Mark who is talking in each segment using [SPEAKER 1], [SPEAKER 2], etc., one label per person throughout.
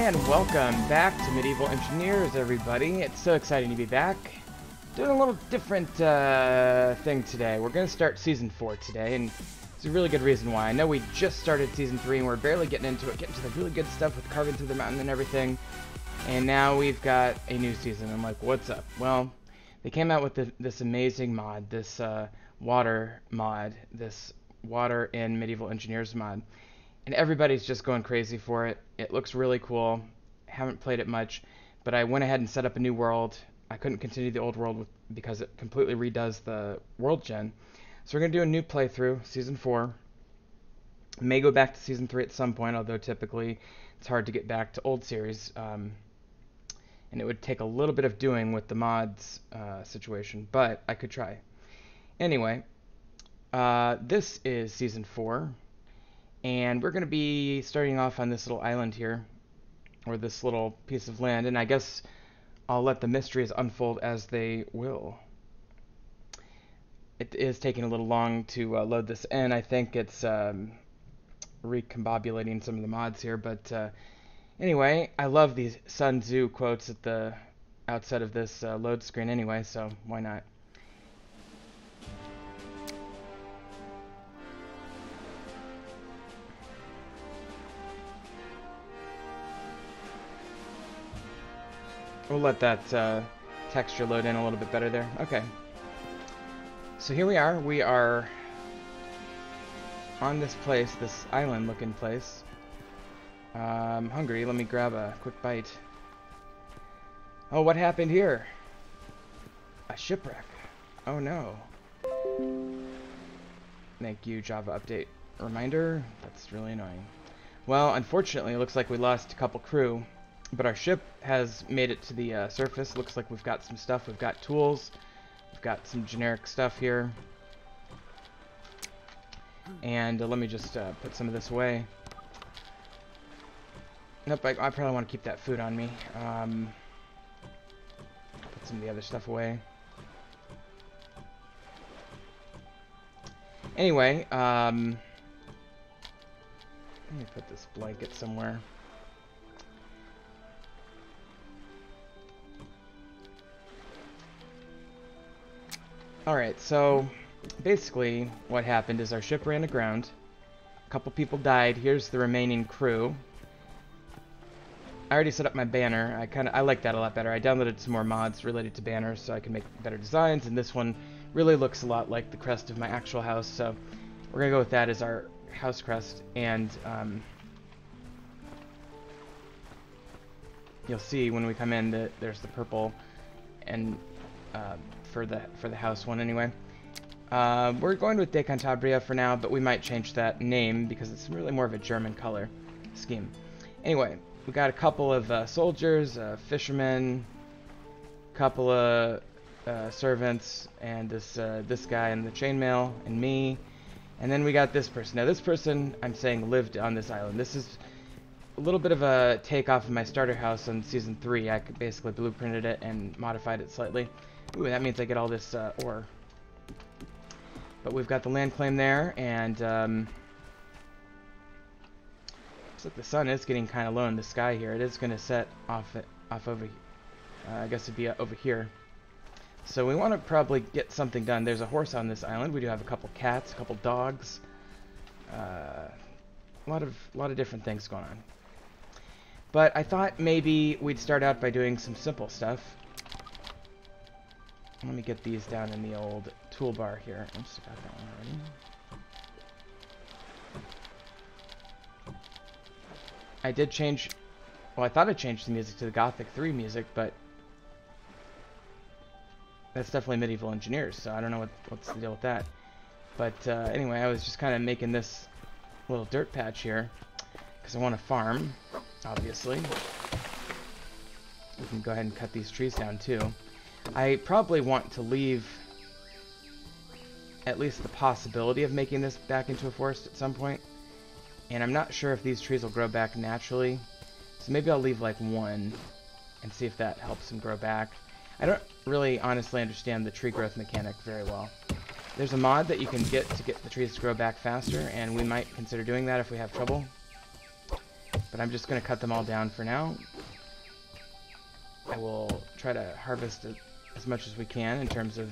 [SPEAKER 1] And welcome back to Medieval Engineers, everybody. It's so exciting to be back. Doing a little different thing today. We're going to start Season 4 today, and it's a really good reason why. I know we just started Season 3, and we're barely getting into it, getting to the really good stuff with carving through the mountain and everything. And now we've got a new season. I'm like, what's up? Well, they came out with this amazing mod, this water mod, this water in Medieval Engineers mod. And everybody's just going crazy for it. It looks really cool. Haven't played it much, but I went ahead and set up a new world. I couldn't continue the old world because it completely redoes the world gen. So we're going to do a new playthrough, Season 4. May go back to Season 3 at some point, although typically it's hard to get back to old series. And it would take a little bit of doing with the mods situation, but I could try. Anyway, this is Season 4. And we're going to be starting off on this little island here, or this little piece of land, and I guess I'll let the mysteries unfold as they will. It is taking a little long to load this in. I think it's recombobulating some of the mods here, but anyway, I love these Sun Tzu quotes at the outset of this load screen anyway, so why not? We'll let that texture load in a little bit better there. Okay. So here we are. We are on this place, this island-looking place. I'm hungry. Let me grab a quick bite. Oh, what happened here? A shipwreck. Oh, no. Thank you, Java update reminder. That's really annoying. Well, unfortunately, it looks like we lost a couple crew. But our ship has made it to the surface. Looks like we've got some stuff. We've got tools. We've got some generic stuff here. And let me just put some of this away. Nope, I probably want to keep that food on me. Put some of the other stuff away. Anyway, let me put this blanket somewhere. Alright, so basically what happened is our ship ran aground. A couple people died. Here's the remaining crew. I already set up my banner. I like that a lot better. I downloaded some more mods related to banners so I can make better designs, and this one really looks a lot like the crest of my actual house, so we're going to go with that as our house crest. And you'll see when we come in that there's the purple and for the house one anyway. We're going with Decantabria for now, but we might change that name because it's really more of a German color scheme. Anyway, we got a couple of soldiers, fishermen, couple of servants, and this guy in the chainmail, and me, and then we got this person. Now this person, I'm saying, lived on this island. This is a little bit of a takeoff of my starter house on Season 3. I basically blueprinted it and modified it slightly. Ooh, that means I get all this ore. But we've got the land claim there, and looks like the sun is getting kind of low in the sky here. It is going to set off over, I guess it'd be over here. So we want to probably get something done. There's a horse on this island. We do have a couple cats, a couple dogs, a lot of different things going on. But I thought maybe we'd start out by doing some simple stuff. Let me get these down in the old toolbar here. Oops, I got that one already. I did change... Well, I thought I changed the music to the Gothic 3 music, but that's definitely Medieval Engineers, so I don't know what's the deal with that. But anyway, I was just kind of making this little dirt patch here because I want to farm, obviously. We can go ahead and cut these trees down, too. I probably want to leave at least the possibility of making this back into a forest at some point. And I'm not sure if these trees will grow back naturally. So maybe I'll leave like one and see if that helps them grow back. I don't really honestly understand the tree growth mechanic very well. There's a mod that you can get to get the trees to grow back faster, and we might consider doing that if we have trouble. but I'm just going to cut them all down for now. I will try to harvest as much as we can in terms of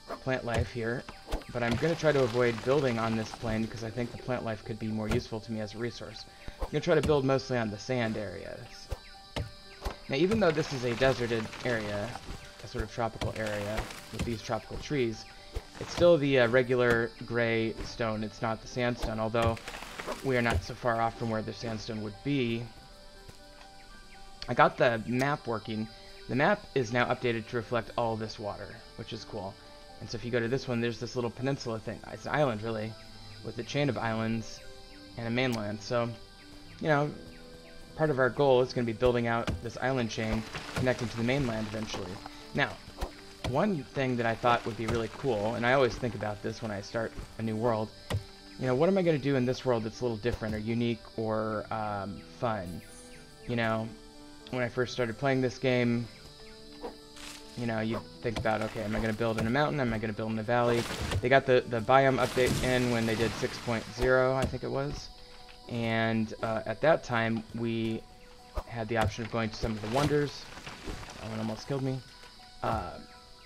[SPEAKER 1] plant life here, but I'm going to try to avoid building on this plane because I think the plant life could be more useful to me as a resource. I'm going to try to build mostly on the sand areas. Now, even though this is a deserted area, a sort of tropical area with these tropical trees, it's still the regular gray stone. It's not the sandstone, although we are not so far off from where the sandstone would be. I got the map working. The map is now updated to reflect all this water, which is cool. And so if you go to this one, there's this little peninsula thing. It's an island, really, with a chain of islands and a mainland. So, you know, part of our goal is going to be building out this island chain connecting to the mainland eventually. Now, one thing that I thought would be really cool, and I always think about this when I start a new world, you know, what am I going to do in this world that's a little different or unique or fun? You know, when I first started playing this game, you know, you think about, okay, am I going to build in a mountain? Am I going to build in a valley? They got the biome update in when they did 6.0, I think it was. And at that time, we had the option of going to some of the wonders. That one almost killed me.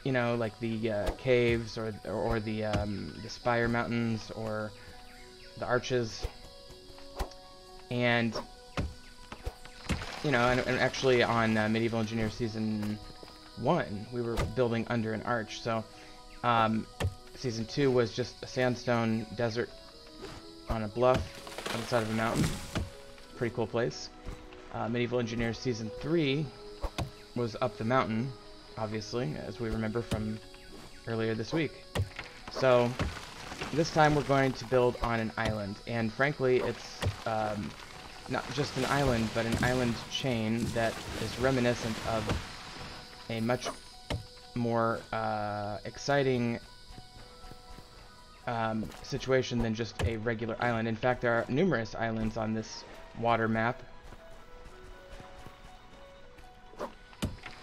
[SPEAKER 1] You know, like the caves or the Spire Mountains or the Arches. And, you know, and actually on Medieval Engineer Season 1, we were building under an arch. So, Season 2 was just a sandstone desert on a bluff on the side of a mountain. Pretty cool place. Medieval Engineer Season 3 was up the mountain, obviously, as we remember from earlier this week. So, this time we're going to build on an island, and frankly, it's not just an island, but an island chain that is reminiscent of a much more exciting situation than just a regular island. In fact, there are numerous islands on this water map,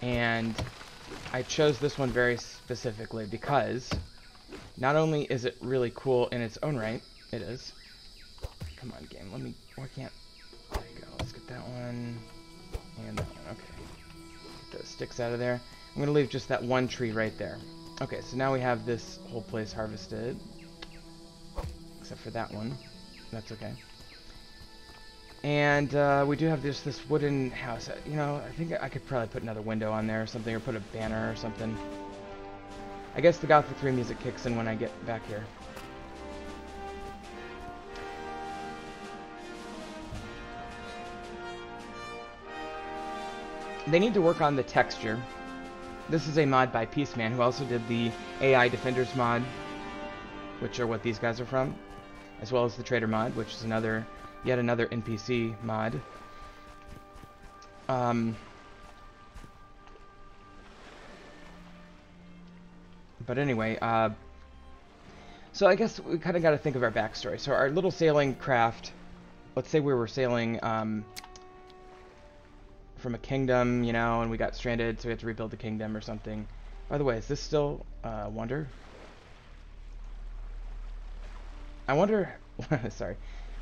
[SPEAKER 1] and I chose this one very specifically because not only is it really cool in its own right, it is. Come on, game, why can't, there you go, let's get that one, and that one, okay. Get those sticks out of there. I'm gonna leave just that one tree right there. Okay, so now we have this whole place harvested, except for that one. That's okay. And we do have this wooden house. You know, I think I could probably put another window on there or something, or put a banner or something. I guess the Gothic 3 music kicks in when I get back here. They need to work on the texture. This is a mod by Peaceman, who also did the AI Defenders mod, which are what these guys are from, as well as the Trader mod, which is yet another NPC mod. But anyway, so I guess we kind of got to think of our backstory. So our little sailing craft, let's say we were sailing from a kingdom, you know, and we got stranded, so we had to rebuild the kingdom or something. By the way, is this still Wonder? I wonder, sorry,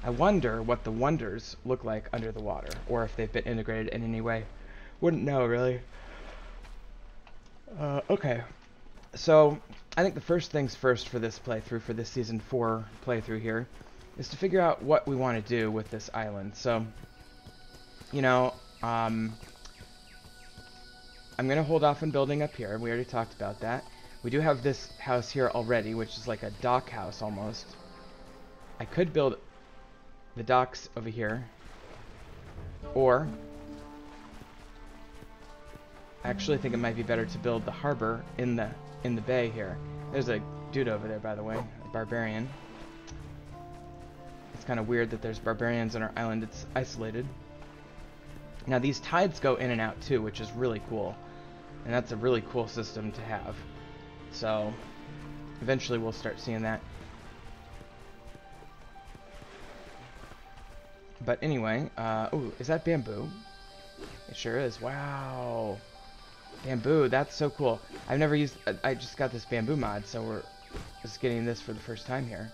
[SPEAKER 1] I wonder what the wonders look like under the water, or if they've been integrated in any way. Wouldn't know, really. Okay. So, I think the first things first for this playthrough, for this Season 4 playthrough here, is to figure out what we want to do with this island. So, you know, I'm going to hold off on building up here. We already talked about that. We do have this house here already, which is like a dock house almost. I could build the docks over here, or I actually think it might be better to build the harbor in the bay here. There's a dude over there, by the way, a barbarian. It's kind of weird that there's barbarians on our island. It's isolated. Now these tides go in and out too, which is really cool, and that's a really cool system to have. So eventually we'll start seeing that. But anyway, ooh, is that bamboo? It sure is. Wow. Bamboo, that's so cool. I've never used, I just got this bamboo mod, so we're just getting this for the first time here.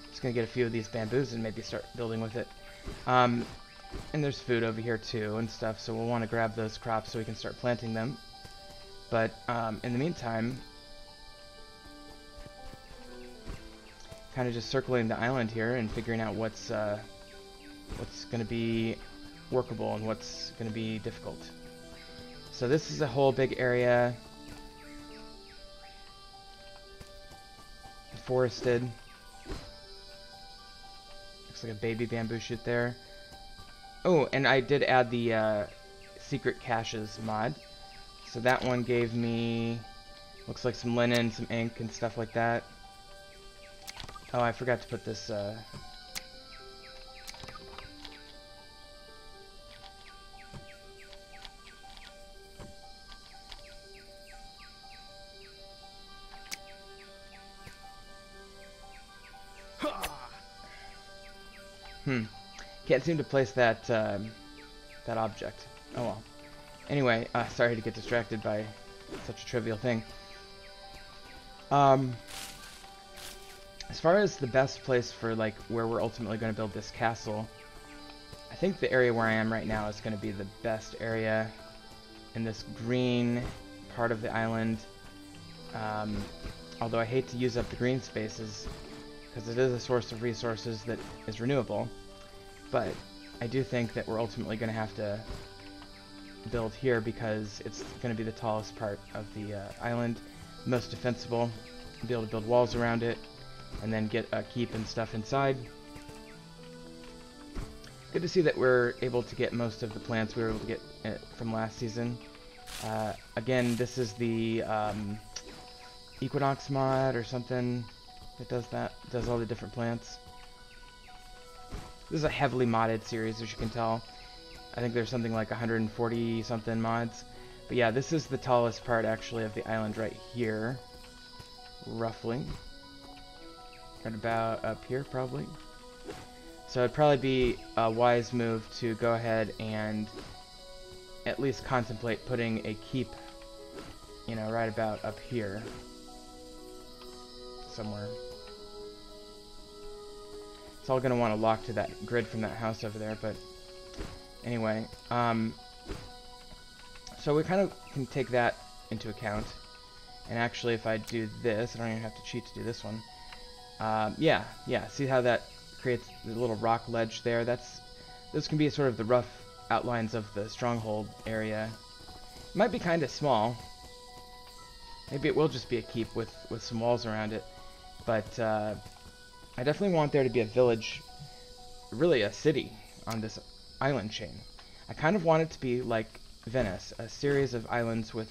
[SPEAKER 1] Just gonna get a few of these bamboos and maybe start building with it. And there's food over here too and stuff, so we'll want to grab those crops so we can start planting them. But in the meantime, kind of just circling the island here and figuring out what's going to be workable and what's going to be difficult. So this is a whole big area, forested. Looks like a baby bamboo shoot there. Oh, and I did add the secret caches mod. So that one gave me, looks like some linen, some ink, and stuff like that. Oh, I forgot to put this, Can't seem to place that, that object. Oh well. Anyway, sorry to get distracted by such a trivial thing. As far as the best place for, like, where we're ultimately going to build this castle, I think the area where I am right now is going to be the best area in this green part of the island. Although I hate to use up the green spaces, because it is a source of resources that is renewable. But I do think that we're ultimately going to have to build here because it's going to be the tallest part of the island, most defensible, be able to build walls around it, and then get a keep and stuff inside. Good to see that we're able to get most of the plants we were able to get from last season. Again, this is the Equinox mod or something that does all the different plants. This is a heavily modded series, as you can tell. I think there's something like 140 something mods. But yeah, this is the tallest part actually of the island right here. Roughly. Right about up here, probably. So it'd probably be a wise move to go ahead and at least contemplate putting a keep, you know, right about up here. Somewhere. It's all going to want to lock to that grid from that house over there, but anyway. So we kind of can take that into account. And actually, if I do this, I don't even have to cheat to do this one. Yeah, see how that creates the little rock ledge there? Those can be sort of the rough outlines of the stronghold area. It might be kind of small. Maybe it will just be a keep with some walls around it. But I definitely want there to be a village, really a city, on this island chain. I kind of want it to be like Venice, a series of islands with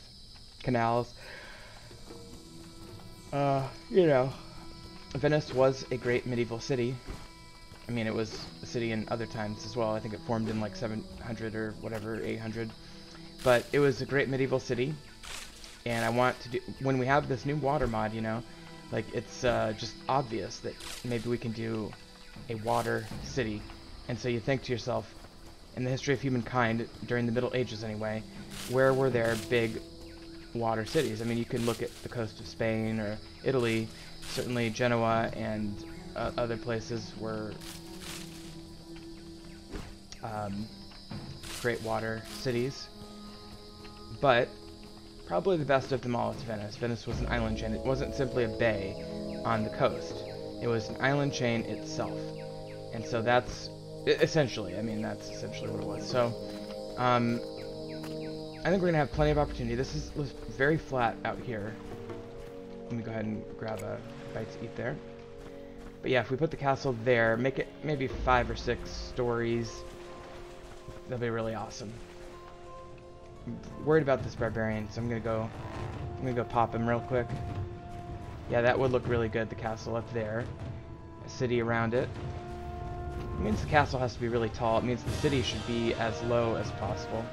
[SPEAKER 1] canals. You know, Venice was a great medieval city. I mean, it was a city in other times as well. I think it formed in like 700 or whatever, 800. But it was a great medieval city. And I want to do, when we have this new water mod, you know, like it's just obvious that maybe we can do a water city. And so you think to yourself, in the history of humankind, during the Middle Ages anyway, where were there big water cities? I mean, you can look at the coast of Spain or Italy. Certainly Genoa and other places were great water cities. But probably the best of them all is Venice. Venice was an island chain. It wasn't simply a bay on the coast. It was an island chain itself. And so that's essentially, I mean, that's essentially what it was. So, I think we're going to have plenty of opportunity. This is very flat out here. Let me go ahead and grab a bite to eat there. But yeah, if we put the castle there, make it maybe 5 or 6 stories, that'll be really awesome. I'm worried about this barbarian, so I'm gonna go pop him real quick. Yeah, that would look really good, the castle up there. A city around it. It means the castle has to be really tall. It means the city should be as low as possible.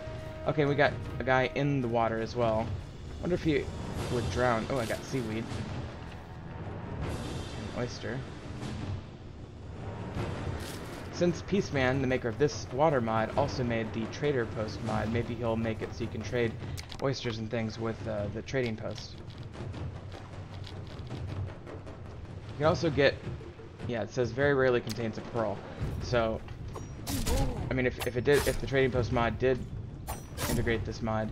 [SPEAKER 1] Okay, we got a guy in the water as well. Wonder if he would drown. Oh, I got seaweed. An oyster. Since Peaceman, the maker of this water mod, also made the trader post mod, maybe he'll make it so you can trade oysters and things with the trading post. You can also get, yeah, it says very rarely contains a pearl. So I mean, if the trading post mod did integrate this mod,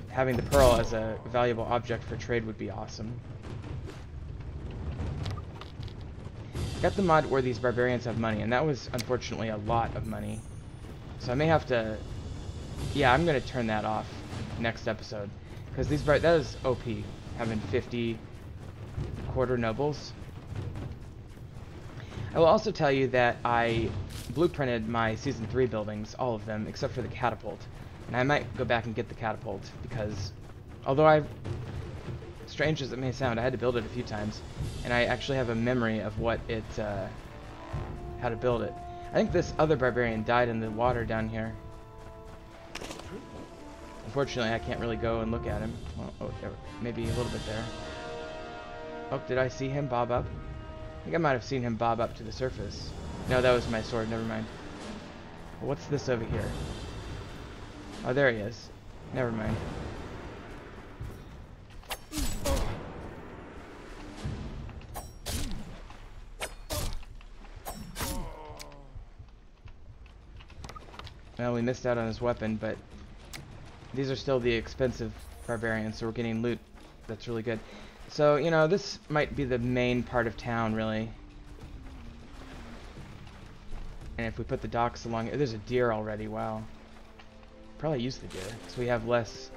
[SPEAKER 1] having the pearl as a valuable object for trade would be awesome. Got the mod where these barbarians have money, and that was unfortunately a lot of money. So I may have to, yeah, I'm gonna turn that off next episode, because that is OP, having 50 quarter nobles. I will also tell you that I blueprinted my Season 3 buildings, all of them, except for the catapult. And I might go back and get the catapult, because although strange as it may sound, I had to build it a few times, and I actually have a memory of how to build it. I think this other barbarian died in the water down here. Unfortunately, I can't really go and look at him. Well, oh, maybe a little bit there. Oh, did I see him bob up? I think I might have seen him bob up to the surface. No, that was my sword, never mind. Well, what's this over here? Oh, there he is. Never mind. Well, we missed out on his weapon, but these are still the expensive barbarians, so we're getting loot that's really good. So, you know, this might be the main part of town, really. And if we put the docks along... There's a deer already, wow. Probably use the deer, so we have less...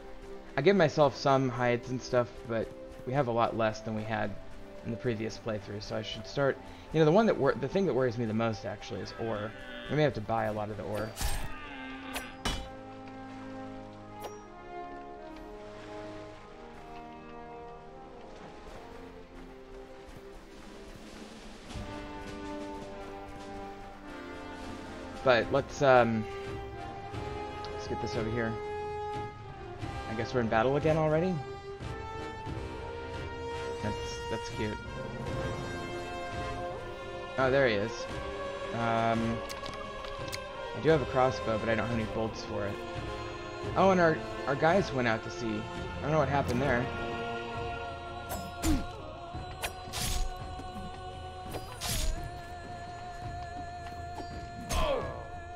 [SPEAKER 1] I give myself some hides and stuff, but we have a lot less than we had in the previous playthrough, so I should start... You know, the thing that worries me the most, actually, is ore. We may have to buy a lot of the ore. But let's get this over here. I guess we're in battle again already? That's cute. Oh, there he is. I do have a crossbow, but I don't have any bolts for it. Oh, and our guys went out to sea. I don't know what happened there.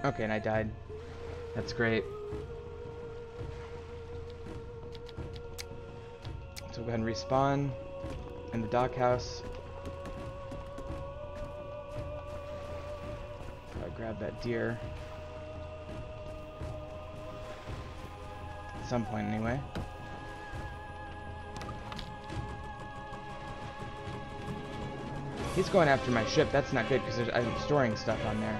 [SPEAKER 1] Okay, and I died. That's great. So we'll go ahead and respawn in the dock house. Probably grab that deer. At some point, anyway. He's going after my ship. That's not good, because I'm storing stuff on there.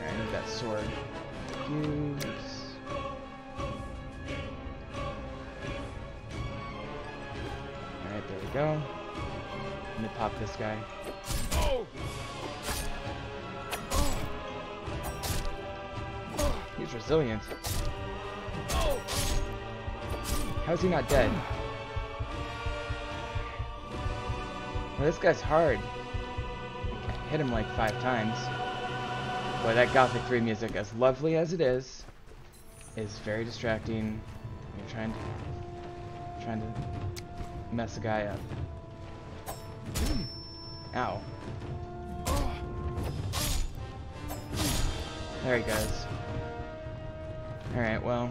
[SPEAKER 1] I need that sword. Use. Alright, there we go. Let me pop this guy. He's resilient. How's he not dead? Well, this guy's hard. I hit him like 5 times. Boy, that Gothic 3 music, as lovely as it is very distracting. You're trying to mess a guy up. Ow. There he goes. Alright, well.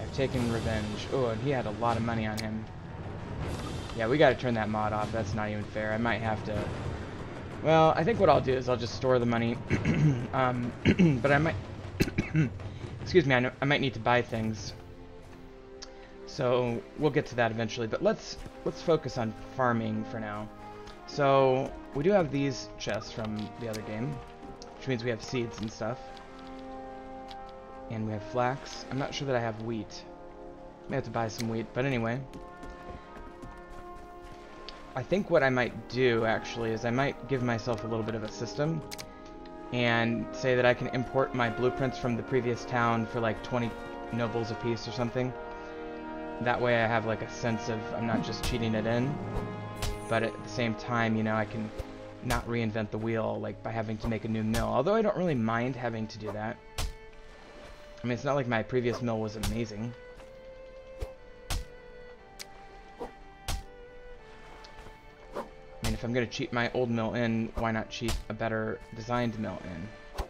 [SPEAKER 1] I've taken revenge. Oh, and he had a lot of money on him. Yeah, we gotta turn that mod off. That's not even fair. I might have to... Well, I think what I'll do is I'll just store the money, but I might, excuse me, I might need to buy things, so we'll get to that eventually, but let's focus on farming for now. So, we do have these chests from the other game, which means we have seeds and stuff, and we have flax. I'm not sure that I have wheat. May have to buy some wheat, but anyway. I think what I might do, actually, is I might give myself a little bit of a system and say that I can import my blueprints from the previous town for like 20 nobles a piece or something. That way I have like a sense of I'm not just cheating it in, but at the same time, you know, I can not reinvent the wheel like by having to make a new mill. Although I don't really mind having to do that. I mean, it's not like my previous mill was amazing. I mean, if I'm going to cheat my old mill in, why not cheat a better designed mill in?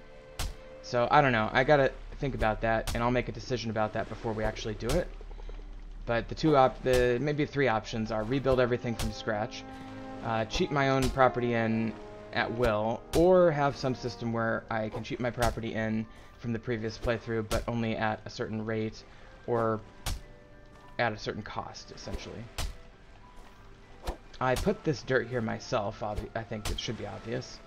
[SPEAKER 1] So, I don't know. I gotta think about that, and I'll make a decision about that before we actually do it. But the maybe three options are rebuild everything from scratch, cheat my own property in at will, or have some system where I can cheat my property in from the previous playthrough, but only at a certain rate, or at a certain cost, essentially. I put this dirt here myself, I think it should be obvious,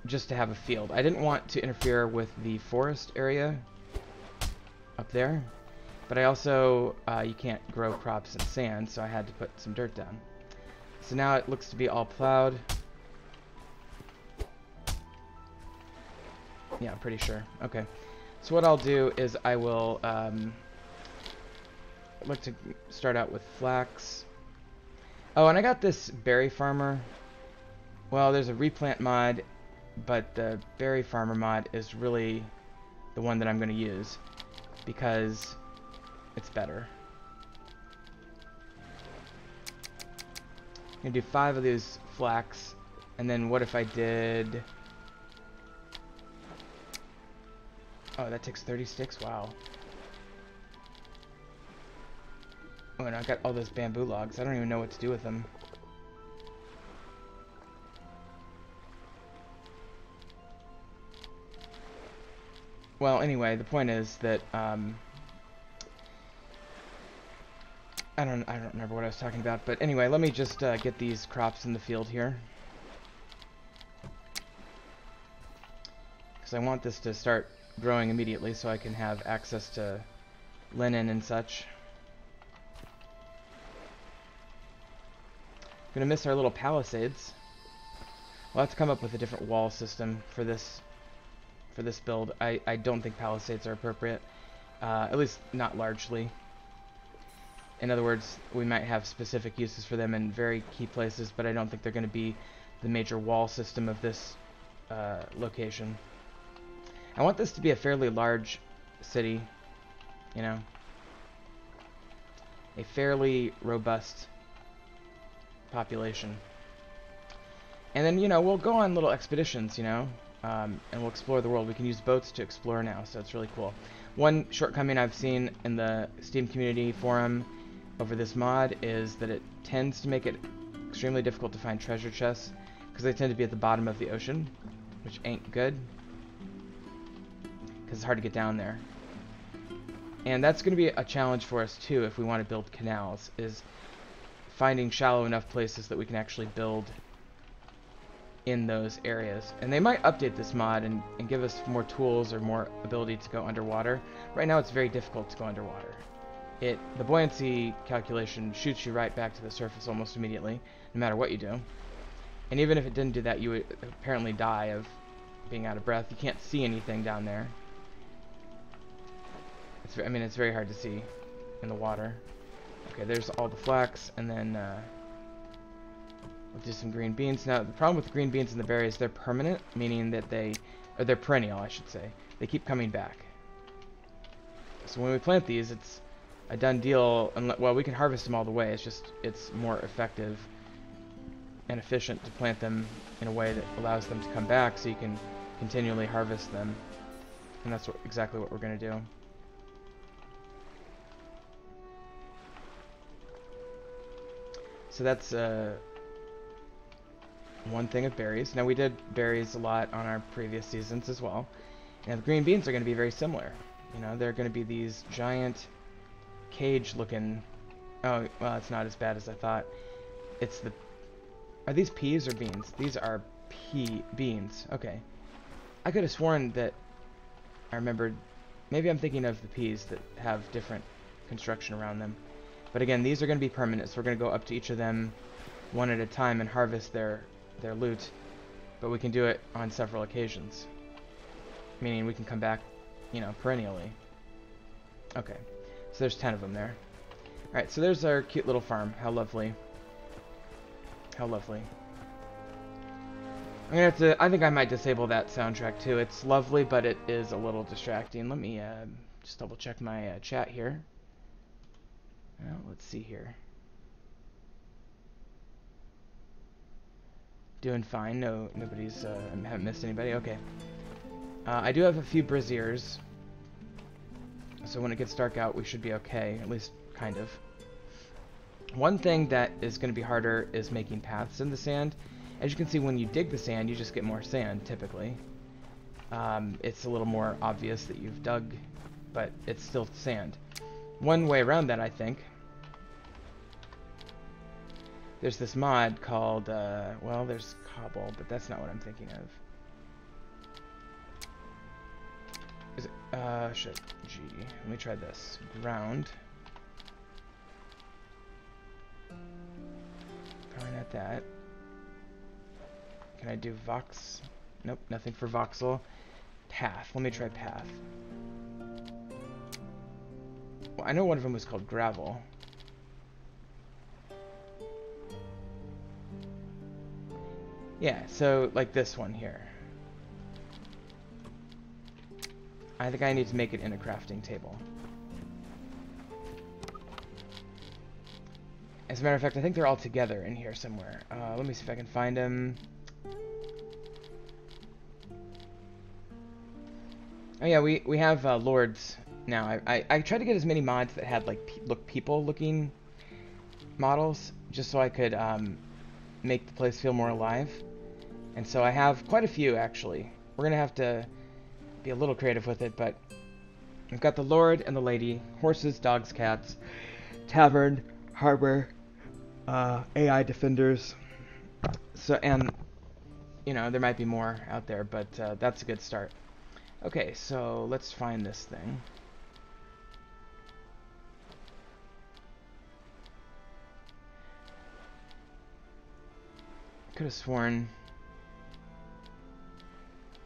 [SPEAKER 1] just to have a field. I didn't want to interfere with the forest area up there, but I also, you can't grow crops in sand, so I had to put some dirt down. So now it looks to be all plowed. Yeah, I'm pretty sure. Okay. So what I'll do is I will look to start out with flax. Oh, and I got this berry farmer. Well, there's a replant mod, but the berry farmer mod is really the one that I'm going to use because it's better. I'm going to do 5 of these flax, and then what if I did... Oh, that takes 30 sticks? Wow. Oh, and I got all those bamboo logs. I don't even know what to do with them. Well, anyway, the point is that, I don't remember what I was talking about, but anyway, let me just get these crops in the field here. Because I want this to start growing immediately so I can have access to linen and such. Gonna miss our little palisades. We'll have to come up with a different wall system for this build. I don't think palisades are appropriate, at least not largely. In other words, we might have specific uses for them in very key places, but I don't think they're going to be the major wall system of this location. I want this to be a fairly large city, you know, a fairly robust population. And then, you know, we'll go on little expeditions, you know, and we'll explore the world. We can use boats to explore now, so it's really cool. One shortcoming I've seen in the Steam community forum over this mod is that it tends to make it extremely difficult to find treasure chests because they tend to be at the bottom of the ocean, which ain't good because it's hard to get down there. And that's going to be a challenge for us too if we want to build canals, is finding shallow enough places that we can actually build in those areas. And they might update this mod and give us more tools or more ability to go underwater. Right now it's very difficult to go underwater. The buoyancy calculation shoots you right back to the surface almost immediately, no matter what you do. And even if it didn't do that, you would apparently die of being out of breath. You can't see anything down there. I mean, it's very hard to see in the water. Okay, there's all the flax, and then we'll do some green beans. Now, the problem with the green beans and the berries, they're permanent, meaning that they're perennial, I should say. They keep coming back. So when we plant these, it's a done deal. Well, we can harvest them all the way. It's just, it's more effective and efficient to plant them in a way that allows them to come back so you can continually harvest them. And that's exactly what we're going to do. So that's one thing of berries. Now, we did berries a lot on our previous seasons as well. And the green beans are going to be very similar. You know, they're going to be these giant cage-looking... Oh, well, it's not as bad as I thought. It's the... Are these peas or beans? These are beans. Okay. I could have sworn that I remembered... Maybe I'm thinking of the peas that have different construction around them. But again, these are going to be permanent, so we're going to go up to each of them one at a time and harvest their loot. But we can do it on several occasions. Meaning we can come back, you know, perennially. Okay. So there's 10 of them there. Alright, so there's our cute little farm. How lovely. How lovely. I'm gonna have to... I think I might disable that soundtrack too. It's lovely, but it is a little distracting. Let me just double check my chat here. Well, let's see here. Doing fine. No, nobody's, haven't missed anybody. Okay. I do have a few braziers. So when it gets dark out, we should be okay. At least, kind of. One thing that is going to be harder is making paths in the sand. As you can see, when you dig the sand, you just get more sand, typically. It's a little more obvious that you've dug, but it's still sand. One way around that, I think, there's this mod called, well, there's cobble, but that's not what I'm thinking of. Is it, shit, G. Let me try this. Ground. Probably not that. Can I do vox? Nope, nothing for voxel. Path. Let me try path. Well, I know one of them was called gravel. Yeah, so like this one here. I think I need to make it in a crafting table. As a matter of fact, I think they're all together in here somewhere. Let me see if I can find them. Oh yeah, we have lords now. I tried to get as many mods that had like people looking models, just so I could make the place feel more alive. And so I have quite a few actually. We're gonna have to be a little creative with it, but I've got the lord and the lady, horses, dogs, cats, tavern, harbor, AI defenders. So, and you know, there might be more out there, but that's a good start. Okay, so let's find this thing. Could have sworn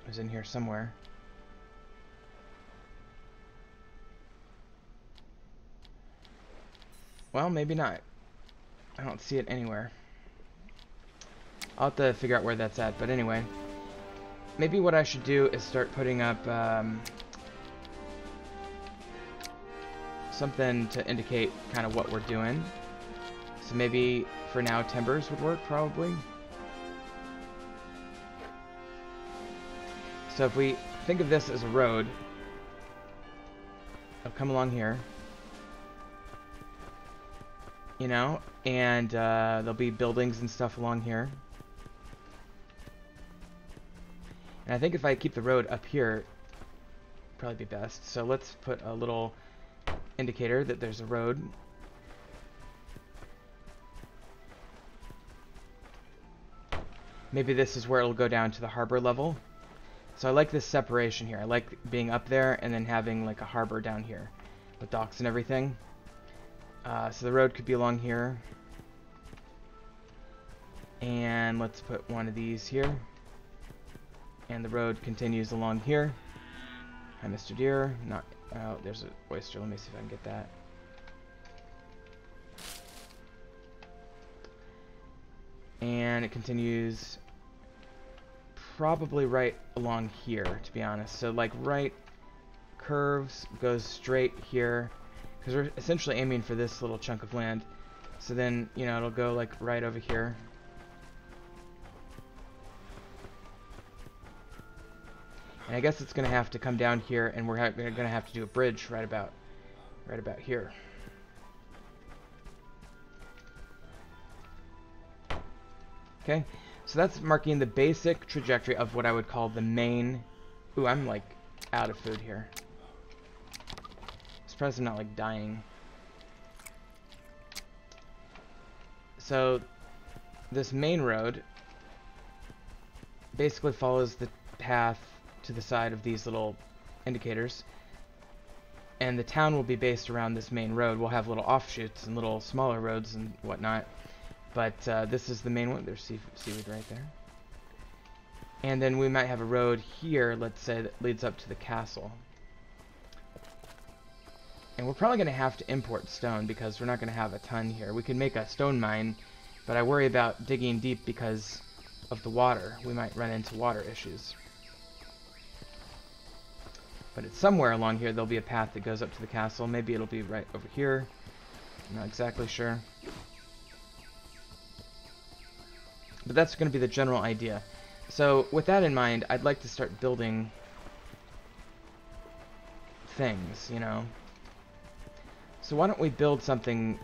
[SPEAKER 1] it was in here somewhere. Well, maybe not. I don't see it anywhere. I'll have to figure out where that's at, but anyway. Maybe what I should do is start putting up something to indicate kind of what we're doing. So maybe for now timbers would work, probably. So if we think of this as a road, it'll come along here. You know, and there'll be buildings and stuff along here. And I think if I keep the road up here, probably be best. So let's put a little indicator that there's a road. Maybe this is where it'll go down to the harbor level. So I like this separation here. I like being up there and then having like a harbor down here with docks and everything. So the road could be along here. And let's put one of these here. And the road continues along here. Hi, Mr. Deer. Not, oh, there's an oyster. Let me see if I can get that. And it continues probably right along here, to be honest. So like right curves, goes straight here. Because we're essentially aiming for this little chunk of land. So then, you know, it'll go like right over here. And I guess it's going to have to come down here, and we're going to have to do a bridge right about here. Okay, so that's marking the basic trajectory of what I would call the main... Ooh, I'm like out of food here. Surprised I'm not like dying. So this main road basically follows the path to the side of these little indicators, and the town will be based around this main road. We'll have little offshoots and little smaller roads and whatnot, but this is the main one. There's seaweed right there. And then we might have a road here, let's say, that leads up to the castle. And we're probably going to have to import stone because we're not going to have a ton here. We can make a stone mine, but I worry about digging deep because of the water. We might run into water issues. But it's somewhere along here. There'll be a path that goes up to the castle. Maybe it'll be right over here. I'm not exactly sure. But that's going to be the general idea. So with that in mind, I'd like to start building things, you know. So why don't we build something?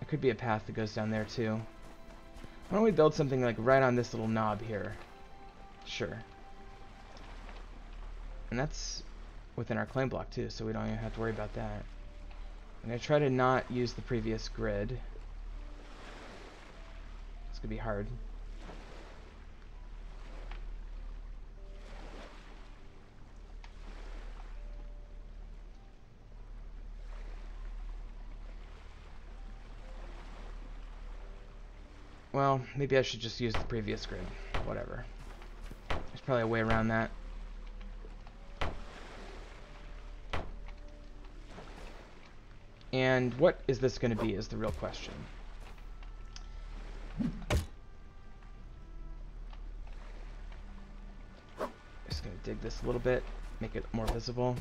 [SPEAKER 1] There could be a path that goes down there too. Why don't we build something like right on this little knob here? Sure. And that's within our claim block too, so we don't even have to worry about that. I'm going to try to not use the previous grid. It's going to be hard. Well, maybe I should just use the previous grid. Whatever. There's probably a way around that. And what is this going to be is the real question. Just going to dig this a little bit, make it more visible.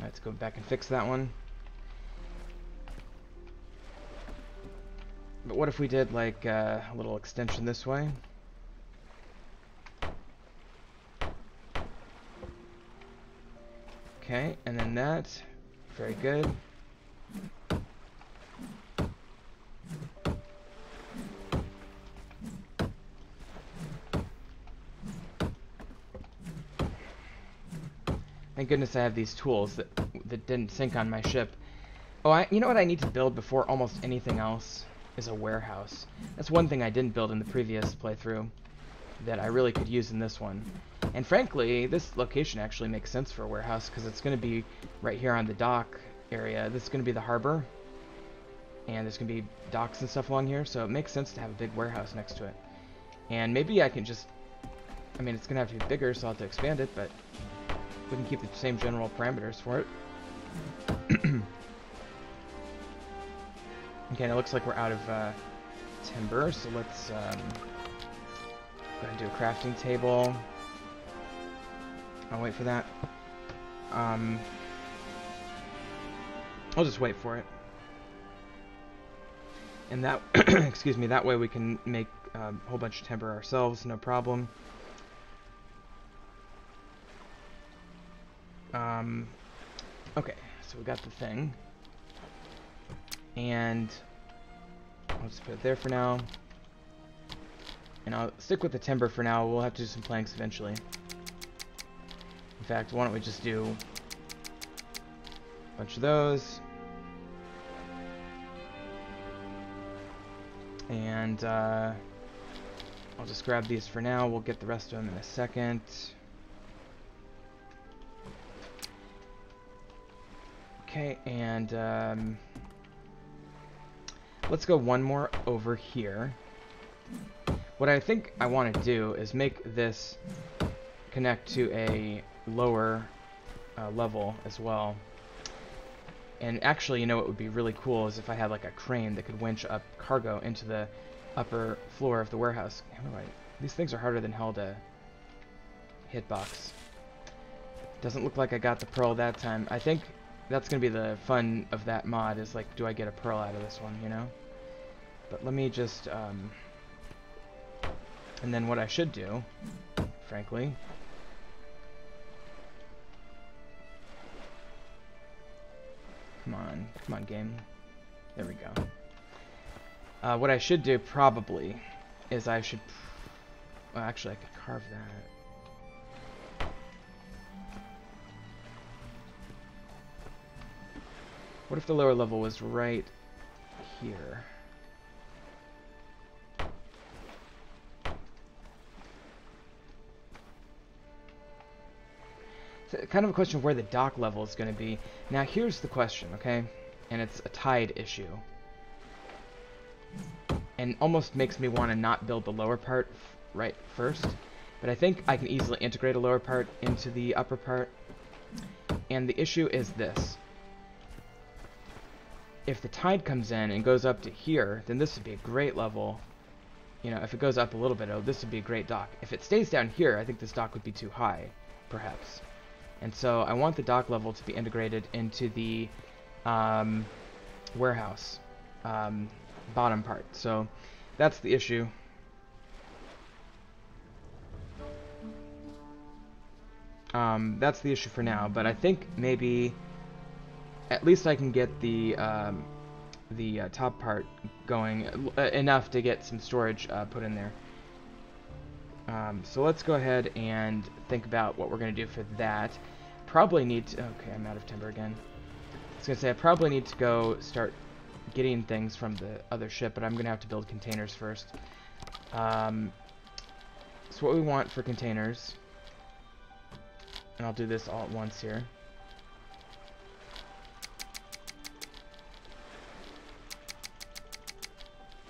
[SPEAKER 1] Let's go back and fix that one. But what if we did like a little extension this way? Okay, and then that. Very good. Thank goodness I have these tools that didn't sink on my ship. Oh, you know what I need to build before almost anything else is a warehouse. That's one thing I didn't build in the previous playthrough that I really could use in this one. And frankly, this location actually makes sense for a warehouse because it's going to be right here on the dock area. This is going to be the harbor, and there's going to be docks and stuff along here, so it makes sense to have a big warehouse next to it. And maybe I can just, I mean, it's going to have to be bigger, so I'll have to expand it, but we can keep the same general parameters for it. Okay, and it looks like we're out of timber, so let's go ahead and do a crafting table. I'll wait for that. I'll just wait for it. And that, excuse me, that way we can make a whole bunch of timber ourselves, no problem. Okay, so we got the thing. And I'll just put it there for now. And I'll stick with the timber for now. We'll have to do some planks eventually. In fact, why don't we just do a bunch of those. And I'll just grab these for now. We'll get the rest of them in a second. Okay, and let's go one more over here. What I think I want to do is make this connect to a lower level as well. And actually, you know what would be really cool is if I had like a crane that could winch up cargo into the upper floor of the warehouse. These things are harder than hell to hitbox. Doesn't look like I got the pearl that time. I think that's going to be the fun of that mod is like, do I get a pearl out of this one, you know? But let me just, and then what I should do, frankly, come on game, there we go. What I should do probably is I should, well, actually I could carve that. What if the lower level was right here? It's kind of a question of where the dock level is going to be. Now here's the question, okay? And it's a tide issue. And almost makes me want to not build the lower part right first. But I think I can easily integrate a lower part into the upper part. And the issue is this. If the tide comes in and goes up to here, then this would be a great level. You know, if it goes up a little bit, oh, this would be a great dock. If it stays down here, I think this dock would be too high. perhaps. And so I want the dock level to be integrated into the warehouse bottom part. So that's the issue. That's the issue for now, but I think maybe at least I can get the top part going enough to get some storage put in there. So let's go ahead and think about what we're going to do for that. Probably need to... Okay, I'm out of timber again. I was going to say I probably need to go start getting things from the other ship, but I'm going to have to build containers first. So what we want for containers... And I'll do this all at once here.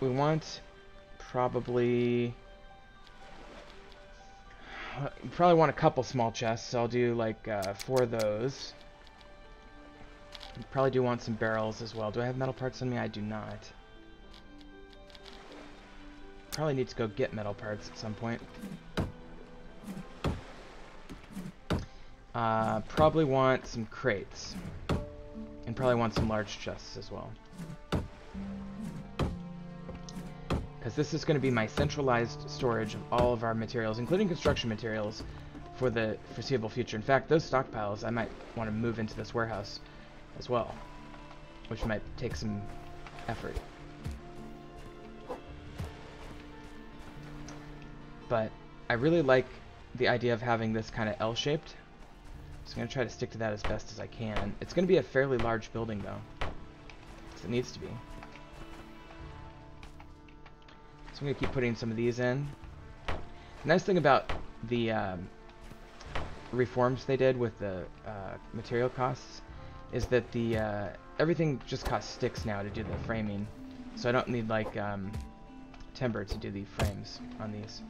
[SPEAKER 1] We want probably want a couple small chests, so I'll do like 4 of those. Probably do want some barrels as well. Do I have metal parts on me? I do not. Probably need to go get metal parts at some point. Probably want some crates. And probably want some large chests as well. Because this is going to be my centralized storage of all of our materials, including construction materials, for the foreseeable future. In fact, those stockpiles I might want to move into this warehouse as well, which might take some effort. But I really like the idea of having this kind of L-shaped. So I'm going to try to stick to that as best as I can. It's going to be a fairly large building, though. Because it needs to be. So I'm going to keep putting some of these in. The nice thing about the reforms they did with the material costs is that the everything just costs sticks now to do the framing. So I don't need, like, timber to do the frames on these.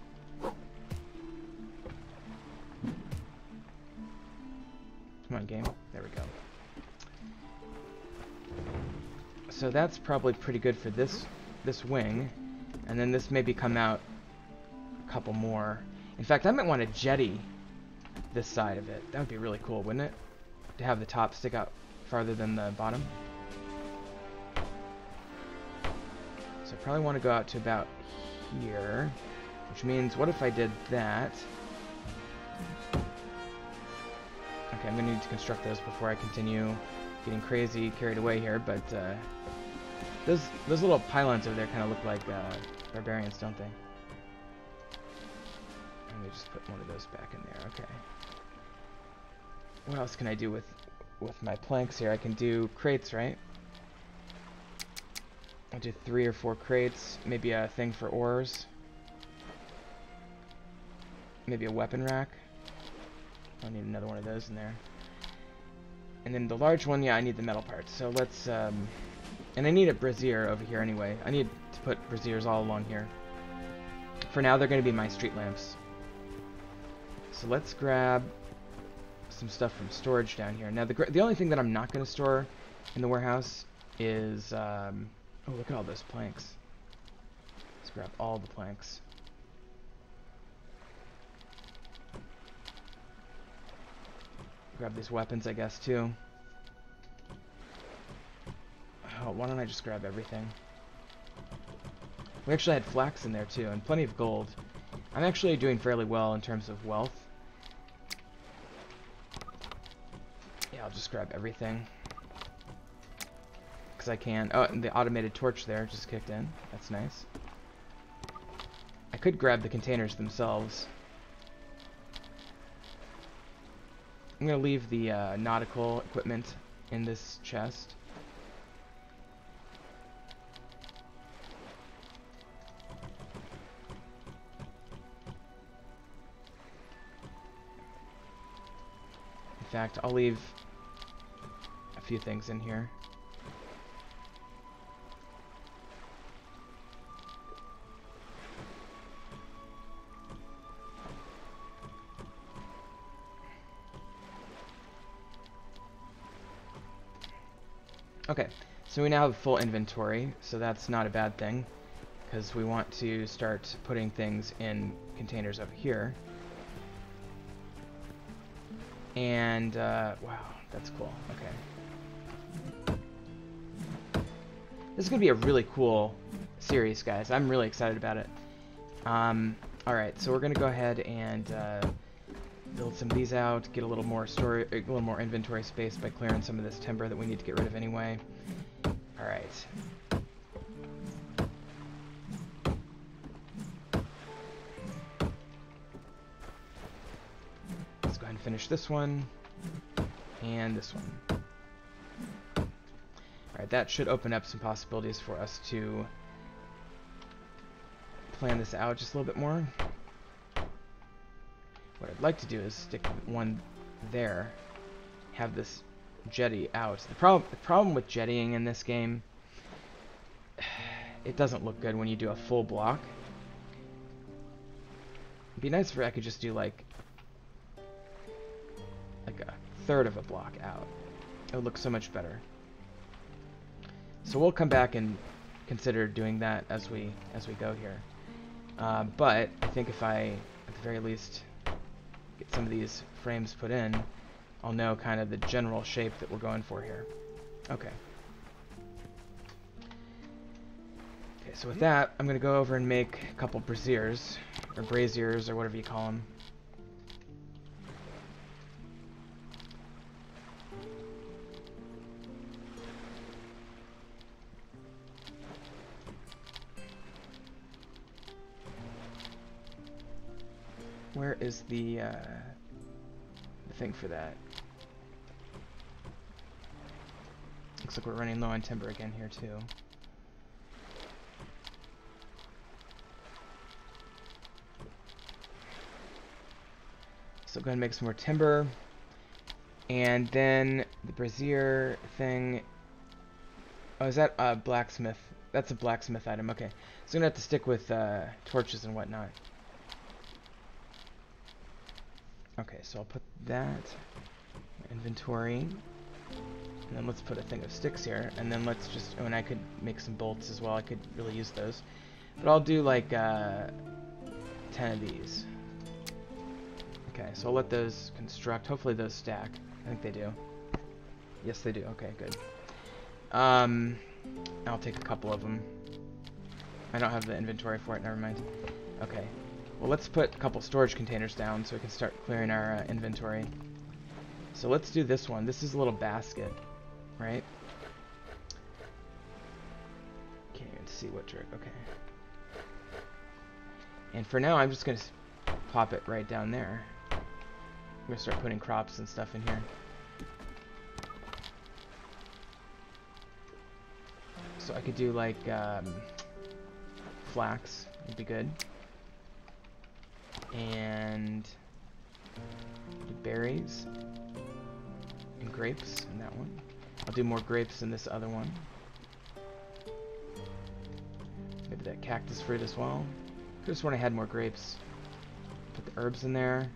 [SPEAKER 1] Come on, game. There we go. So that's probably pretty good for this wing. And then this maybe come out a couple more. In fact, I might want to jetty this side of it. That would be really cool, wouldn't it? To have the top stick out farther than the bottom. So I probably want to go out to about here. Which means, what if I did that? Okay, I'm going to need to construct those before I continue getting crazy, carried away here, but those little pylons over there kind of look like barbarians, don't they? Let me just put one of those back in there, okay. What else can I do with my planks here? I can do crates, right? I'll do 3 or 4 crates, maybe a thing for ores. Maybe a weapon rack. I'll need another one of those in there. And then the large one, yeah, I need the metal parts. So let's, and I need a brazier over here anyway. I need to put braziers all along here. For now, they're going to be my street lamps. So let's grab some stuff from storage down here. Now, the only thing that I'm not going to store in the warehouse is, oh, look at all those planks. Let's grab all the planks. Grab these weapons, I guess, too. Oh, why don't I just grab everything? We actually had flax in there, too, and plenty of gold. I'm actually doing fairly well in terms of wealth. Yeah, I'll just grab everything. Because I can. Oh, and the automated torch there just kicked in. That's nice. I could grab the containers themselves. I'm going to leave the nautical equipment in this chest. In fact, I'll leave a few things in here. Okay, so we now have full inventory, so that's not a bad thing, because we want to start putting things in containers over here. And, wow, that's cool. Okay. This is going to be a really cool series, guys. I'm really excited about it. Alright, so we're going to go ahead and build some of these out, get a little more inventory space by clearing some of this timber that we need to get rid of anyway. Alright. Let's go ahead and finish this one. And this one. Alright, that should open up some possibilities for us to plan this out just a little bit more. What I'd like to do is stick one there, have this jetty out. The problem with jettying in this game, it doesn't look good when you do a full block. It'd be nice if I could just do like a third of a block out. It would look so much better. So we'll come back and consider doing that as we go here. But I think if I, at the very least, get some of these frames put in, I'll know kind of the general shape that we're going for here. Okay. Okay, so with that, I'm going to go over and make a couple braziers, or whatever you call them. Where is the thing for that? Looks like we're running low on timber again here too. So go ahead and make some more timber. And then the brazier thing. Oh, is that a blacksmith? That's a blacksmith item, okay. So I'm gonna have to stick with torches and whatnot. Okay, so I'll put that inventory, and then let's put a thing of sticks here, and then let's just, oh, and I could make some bolts as well. I could really use those, but I'll do like 10 of these. Okay, so I'll let those construct. Hopefully those stack. I think they do. Yes, they do. Okay, good. I'll take a couple of them. I don't have the inventory for it. Never mind. Okay. Well, let's put a couple storage containers down so we can start clearing our inventory. So let's do this one. This is a little basket, right? Can't even see what trick. Okay. And for now, I'm just going to pop it right down there. I'm going to start putting crops and stuff in here. So I could do like flax would be good. And berries and grapes in that one. I'll do more grapes in this other one. Maybe that cactus fruit as well. Just when I had more grapes. Put the herbs in there.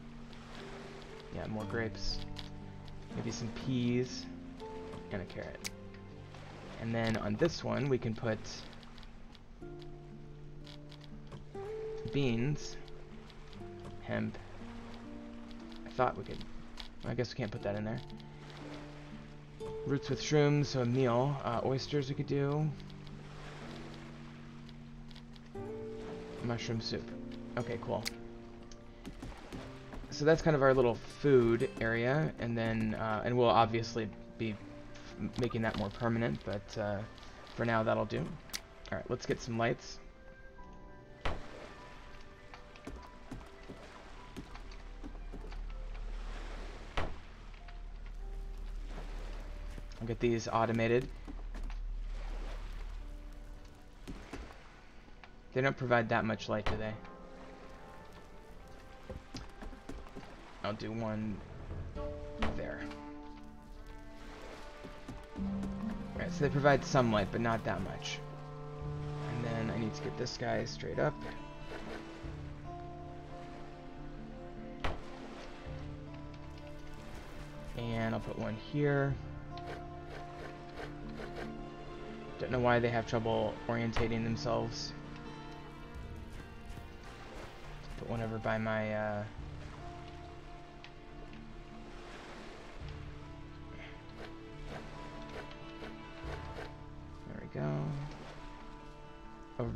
[SPEAKER 1] Yeah, more grapes. Maybe some peas and a carrot. And then on this one we can put beans. Hemp. I thought we could. I guess we can't put that in there. Roots with shrooms, so a meal. Oysters we could do. Mushroom soup. Okay, cool. So that's kind of our little food area, and then and we'll obviously be making that more permanent, but for now that'll do. All right, let's get some lights. I'll get these automated. They don't provide that much light, do they? I'll do one there. Alright, so they provide some light, but not that much. And then I need to get this guy straight up. And I'll put one here. Don't know why they have trouble orientating themselves. Put one over by my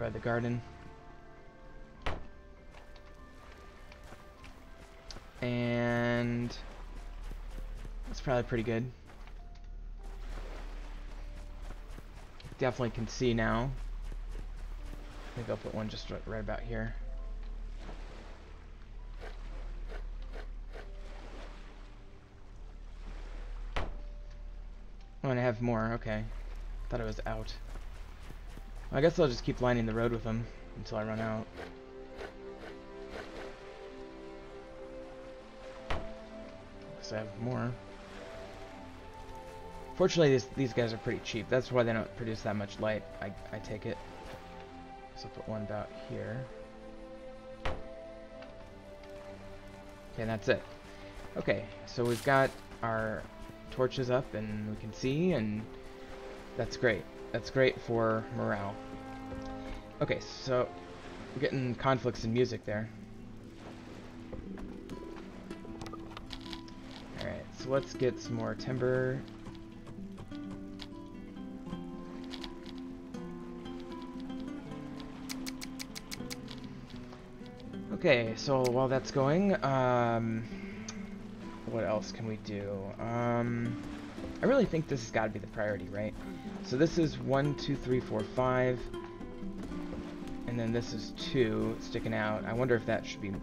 [SPEAKER 1] by the garden. And that's probably pretty good. Definitely can see now. I think I'll put one just right about here. Oh, and I have more. Okay. Thought it was out. Well, I guess I'll just keep lining the road with them until I run out. Guess I have more. Fortunately, these guys are pretty cheap. That's why they don't produce that much light. I take it. So I'll put one about here. Okay, and that's it. Okay, so we've got our torches up and we can see, and that's great. That's great for morale. Okay, so we're getting conflicts in music there. Alright, so let's get some more timber. Okay, so while that's going, what else can we do? I really think this has got to be the priority, right? So this is 1, 2, 3, 4, 5, and then this is 2 sticking out. I wonder if that should be...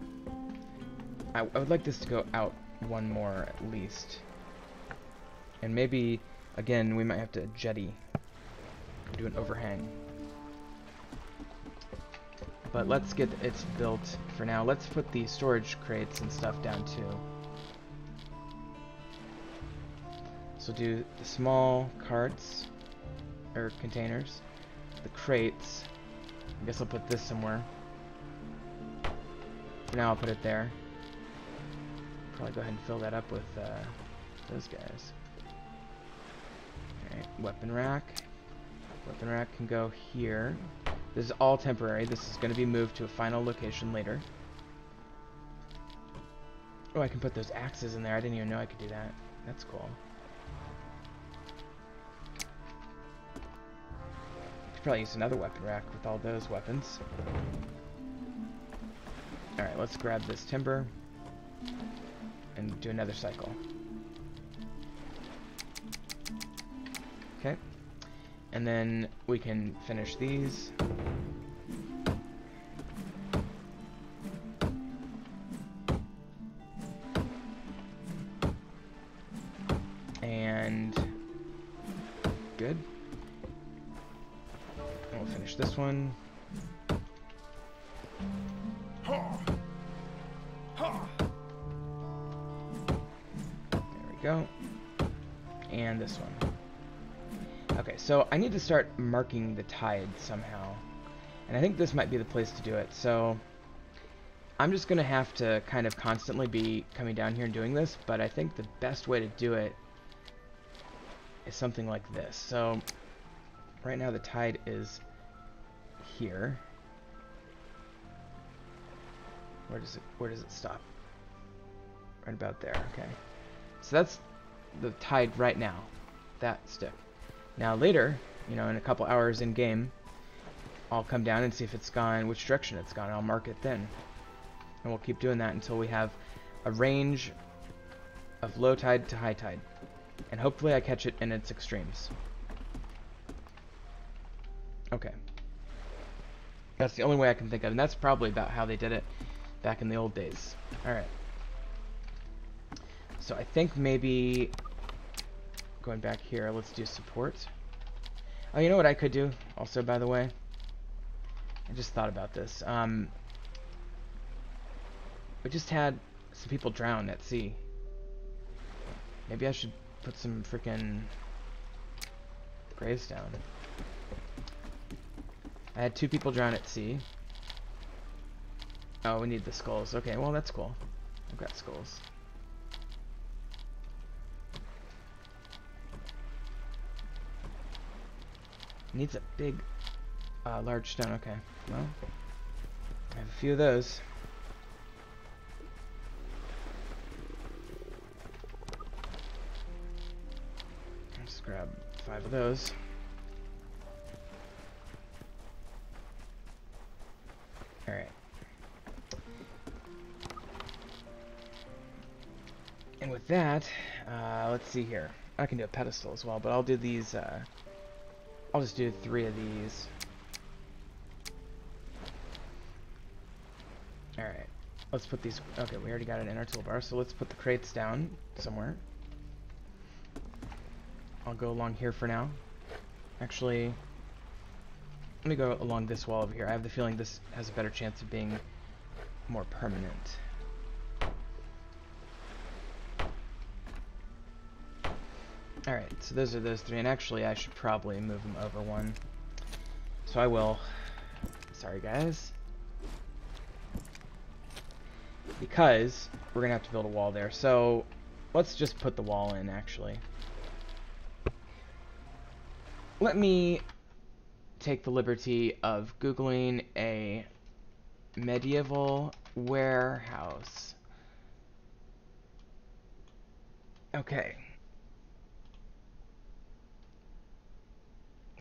[SPEAKER 1] I would like this to go out one more at least. And maybe, again, we might have to jetty, do an overhang. But let's get it built for now. Let's put the storage crates and stuff down too. So do the small carts, or containers, the crates. I guess I'll put this somewhere. For now I'll put it there. Probably go ahead and fill that up with those guys. Alright, weapon rack. Weapon rack can go here. This is all temporary. This is going to be moved to a final location later. Oh, I can put those axes in there. I didn't even know I could do that. That's cool. Could probably use another weapon rack with all those weapons. Alright, let's grab this timber and do another cycle. Okay. And then we can finish these. And good. And we'll finish this one. There we go. And this one. Okay, so I need to start marking the tide somehow. And I think this might be the place to do it. So I'm just going to have to kind of constantly be coming down here and doing this, but I think the best way to do it is something like this. So right now the tide is here. Where does it stop? Right about there. Okay. So that's the tide right now. That stick. Now later, you know, in a couple hours in game, I'll come down and see if it's gone, which direction it's gone, and I'll mark it then. And we'll keep doing that until we have a range of low tide to high tide. And hopefully I catch it in its extremes. Okay. That's the only way I can think of, and that's probably about how they did it back in the old days. Alright. So I think maybe going back here, let's do support. Oh, you know what I could do also, by the way? I just thought about this. We just had some people drown at sea. Maybe I should put some freaking graves down. I had 2 people drown at sea. Oh, we need the skulls. Okay, well that's cool. I've got skulls. Needs a big, large stone. Okay, well, I have a few of those. Let's grab 5 of those. that, let's see here. I can do a pedestal as well, but I'll do these, I'll just do 3 of these. Alright, let's put these, okay, we already got it in our toolbar, so let's put the crates down somewhere. I'll go along here for now. Actually, let me go along this wall over here. I have the feeling this has a better chance of being more permanent. Alright, so those are those 3, and actually I should probably move them over 1. So I will. Sorry guys. Because we're going to have to build a wall there. So let's just put the wall in, actually. Let me take the liberty of Googling a medieval warehouse. Okay.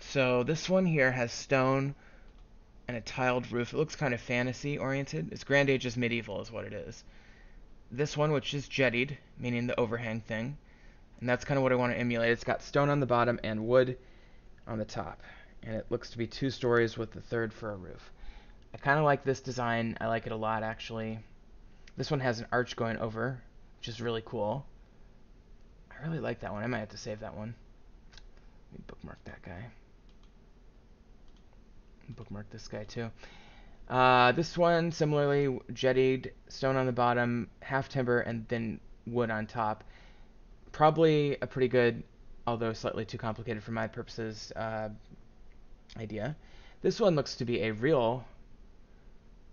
[SPEAKER 1] So this one here has stone and a tiled roof. It looks kind of fantasy oriented. It's Grand Ages medieval is what it is. This one, which is jettied, meaning the overhang thing, and that's kind of what I want to emulate. It's got stone on the bottom and wood on the top, and it looks to be 2 stories with the 3rd for a roof. I kind of like this design. I like it a lot, actually. This one has an arch going over, which is really cool. I really like that one. I might have to save that one. Let me bookmark that guy. Bookmark this guy too. This one, similarly, jettied, stone on the bottom, half timber, and then wood on top. Probably a pretty good, although slightly too complicated for my purposes, idea. This one looks to be a real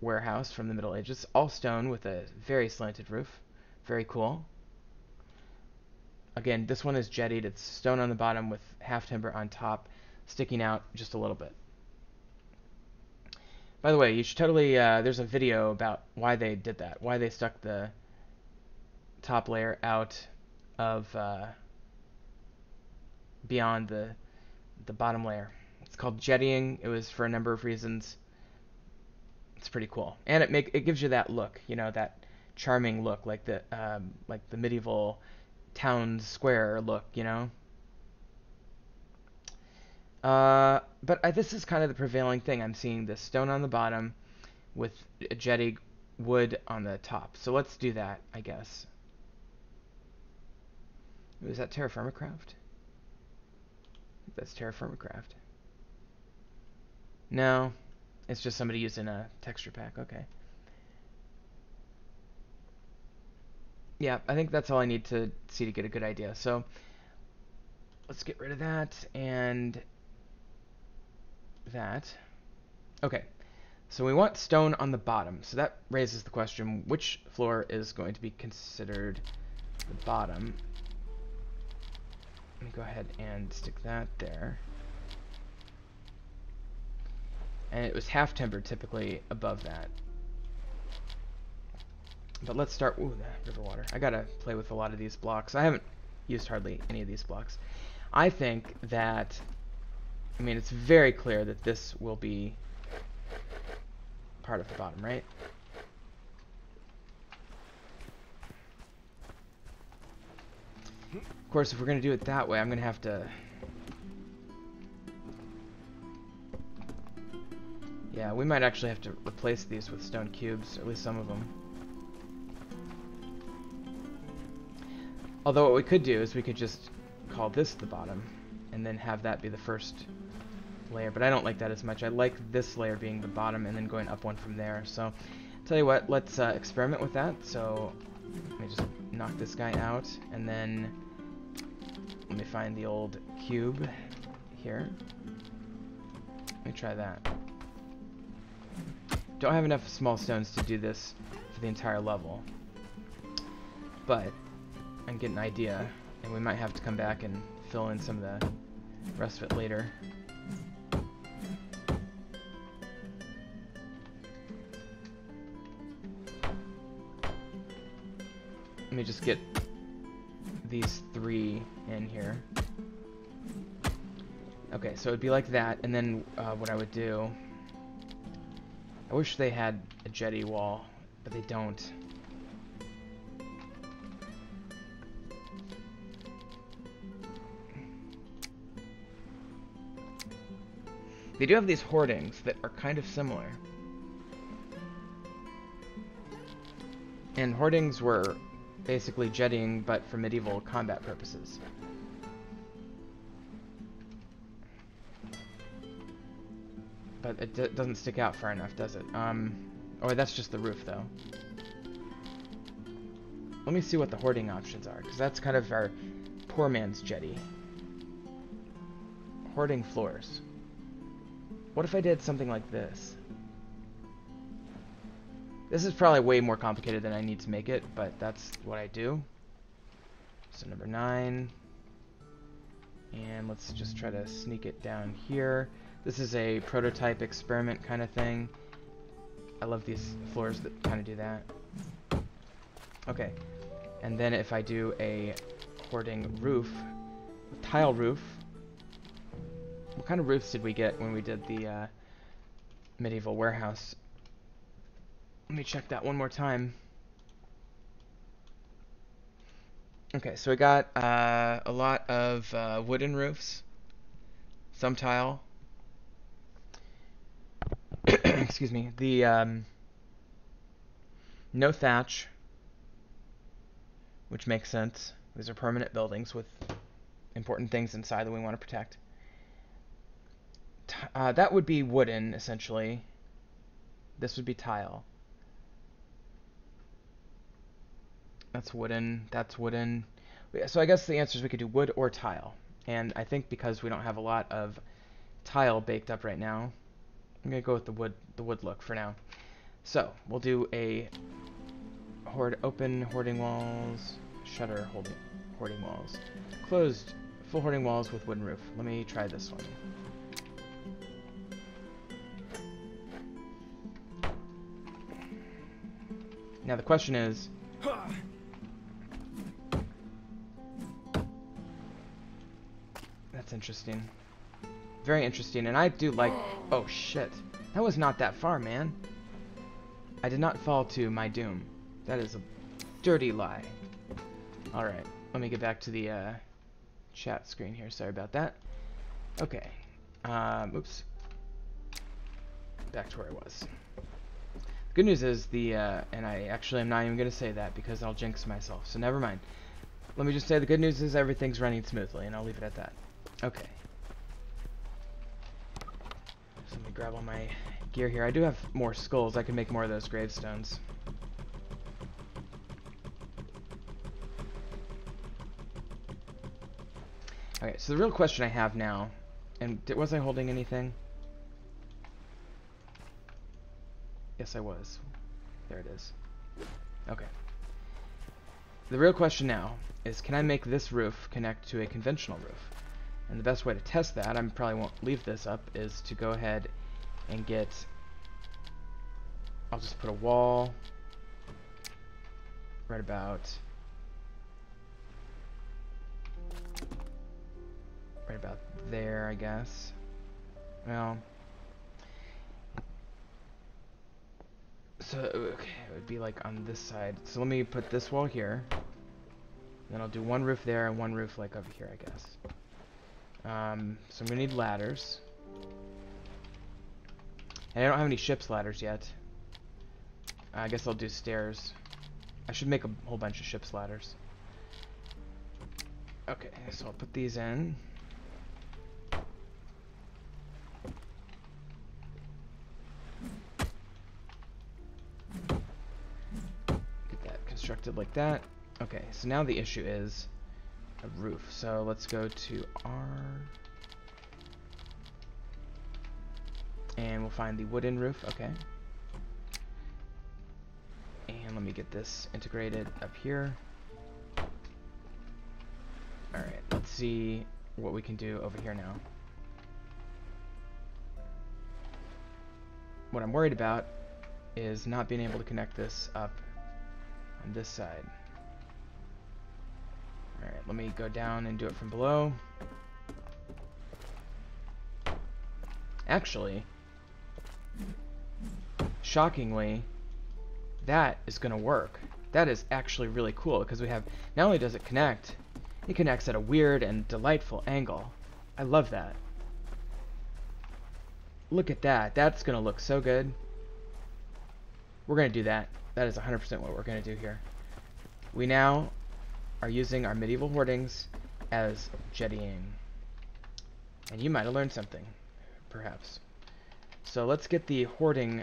[SPEAKER 1] warehouse from the Middle Ages, all stone with a very slanted roof. Very cool. Again, this one is jettied. It's stone on the bottom with half timber on top, sticking out just a little bit. By the way, you should totally, there's a video about why they did that, why they stuck the top layer out of, beyond the bottom layer. It's called jettying. It was for a number of reasons. It's pretty cool. And it gives you that look, you know, that charming look, like the medieval town square look, you know. But this is kind of the prevailing thing. I'm seeing the stone on the bottom with a jetty wood on the top. So let's do that, I guess. Ooh, is that Terra Firma Craft? That's Terra Firma Craft. No, it's just somebody using a texture pack. Okay. Yeah, I think that's all I need to see to get a good idea. So let's get rid of that and that. Okay, so we want stone on the bottom. So that raises the question, which floor is going to be considered the bottom? Let me go ahead and stick that there. And it was half timber typically above that. But let's start, ooh, the river water. I gotta play with a lot of these blocks. I haven't used hardly any of these blocks. I think that, I mean, it's very clear that this will be part of the bottom, right? Of course, if we're gonna do it that way, I'm gonna have to, yeah, we might actually have to replace these with stone cubes, or at least some of them. Although what we could do is we could just call this the bottom, and then have that be the first layer, but I don't like that as much. I like this layer being the bottom and then going up one from there. So, tell you what, let's experiment with that. So, let me just knock this guy out, and then let me find the old cube here. Let me try that. Don't have enough small stones to do this for the entire level, but I can get an idea, and we might have to come back and fill in some of the rest of it later. Let me just get these 3 in here. Okay, so it'd be like that, and then what I would do, I wish they had a jetty wall, but they don't. They do have these hoardings that are kind of similar. And hoardings were basically jetting, but for medieval combat purposes. But it doesn't stick out far enough, does it? Oh, that's just the roof, though. Let me see what the hoarding options are, because that's kind of our poor man's jetty. Hoarding floors. What if I did something like this? This is probably way more complicated than I need to make it, but that's what I do. So number 9. And let's just try to sneak it down here. This is a prototype experiment kind of thing. I love these floors that kind of do that. Okay. And then if I do a hoarding roof, a tile roof. What kind of roofs did we get when we did the medieval warehouse? Let me check that one more time. Okay, so we got a lot of wooden roofs, some tile. Excuse me. The no thatch, which makes sense. These are permanent buildings with important things inside that we want to protect. That would be wooden, essentially. This would be tile. That's wooden. That's wooden. So I guess the answer is we could do wood or tile. And I think because we don't have a lot of tile baked up right now, I'm gonna go with the wood look for now. So we'll do a open hoarding walls, shutter hoarding walls, closed full hoarding walls with wooden roof. Let me try this one. Now the question is, that's interesting. Very interesting, and I do like... Oh, shit. That was not that far, man. I did not fall to my doom. That is a dirty lie. Alright, let me get back to the chat screen here. Sorry about that. Okay. Oops. Back to where I was. The good news is and I actually am not even going to say that because I'll jinx myself, so never mind. Let me just say the good news is everything's running smoothly, and I'll leave it at that. Okay. So let me grab all my gear here. I do have more skulls. I can make more of those gravestones. Okay, so the real question I have now, and was I holding anything? Yes, I was. There it is. Okay. The real question now is, can I make this roof connect to a conventional roof? And the best way to test that, I probably won't leave this up, is to go ahead and get... I'll just put a wall right about there, I guess. Well... So, okay, it would be like on this side. So let me put this wall here. Then I'll do one roof there and one roof like over here, I guess. So I'm gonna need ladders. And I don't have any ship's ladders yet. I guess I'll do stairs. I should make a whole bunch of ship's ladders. Okay, so I'll put these in. Constructed like that. Okay, so now the issue is a roof. So let's go to R. And we'll find the wooden roof. Okay. And let me get this integrated up here. Alright, let's see what we can do over here now. What I'm worried about is not being able to connect this up on this side. Alright, let me go down and do it from below. Actually, shockingly, that is going to work. That is actually really cool because we have, not only does it connect, it connects at a weird and delightful angle. I love that. Look at that. That's going to look so good. We're going to do that. That is 100% what we're going to do here. We now are using our medieval hoardings as jettying. And you might have learned something, perhaps. So let's get the hoarding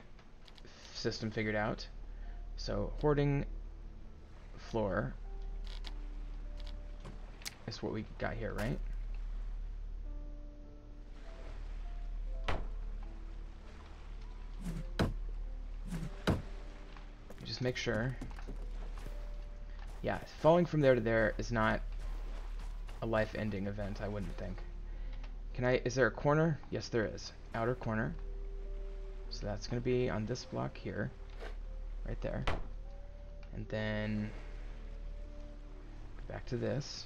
[SPEAKER 1] system figured out. So hoarding floor is what we got here, right? Just make sure. Yeah, falling from there to there is not a life-ending event, I wouldn't think. Is there a corner? Yes, there is. Outer corner. So that's going to be on this block here. Right there. And then back to this.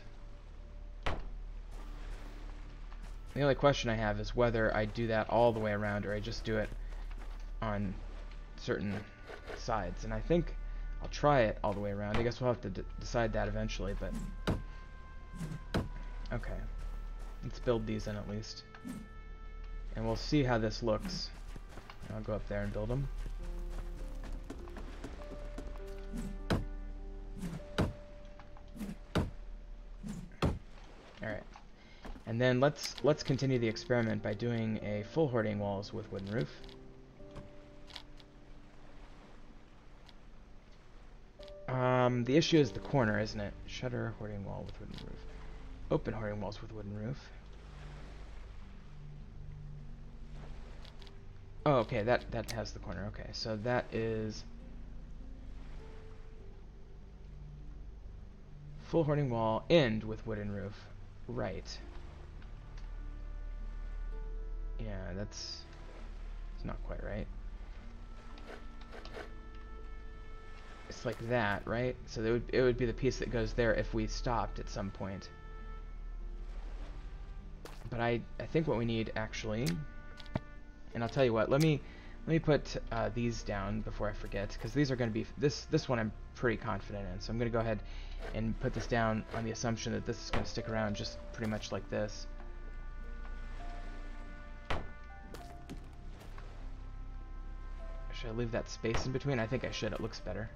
[SPEAKER 1] The only question I have is whether I do that all the way around or I just do it on certain sides. And I think I'll try it all the way around. I guess we'll have to decide that eventually, but okay. Let's build these in at least. And we'll see how this looks. I'll go up there and build them. Alright. And then let's continue the experiment by doing a full hoarding walls with wooden roof. The issue is the corner, isn't it? Shutter hoarding wall with wooden roof. Open hoarding walls with wooden roof. Oh, okay, that has the corner. Okay, so that is full hoarding wall, end with wooden roof. Right. Yeah, it's not quite right. It's like that, right? So it would be the piece that goes there if we stopped at some point. But I think what we need actually, and I'll tell you what, let me put these down before I forget, because these are going to be this one I'm pretty confident in. So I'm going to go ahead and put this down on the assumption that this is going to stick around just pretty much like this. Should I leave that space in between? I think I should. It looks better.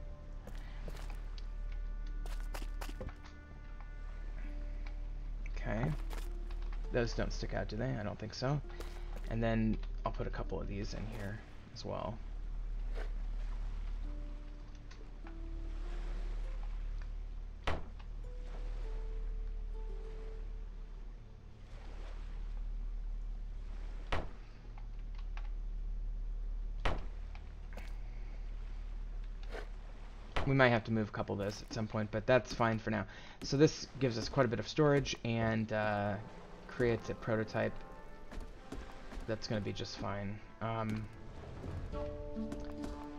[SPEAKER 1] Okay. Those don't stick out, do they? I don't think so. And then I'll put a couple of these in here as well. We might have to move a couple of those at some point, but that's fine for now. So this gives us quite a bit of storage and creates a prototype that's going to be just fine.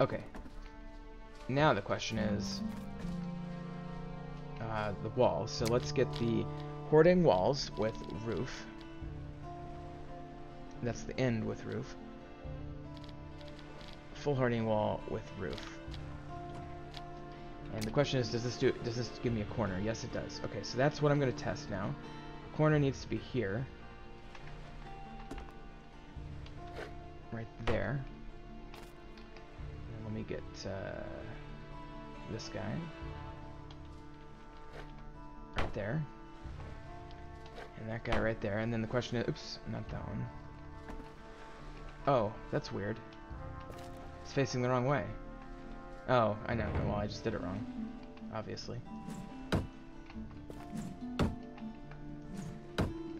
[SPEAKER 1] Okay. Now the question is the walls. So let's get the hoarding walls with roof. That's the end with roof. Full hoarding wall with roof. And the question is, does this give me a corner? Yes, it does. Okay, so that's what I'm going to test now. Corner needs to be here. Right there. And let me get this guy. Right there. And that guy right there. And then the question is, oops, not that one. Oh, that's weird. It's facing the wrong way. Oh, I know. Well, I just did it wrong. Obviously.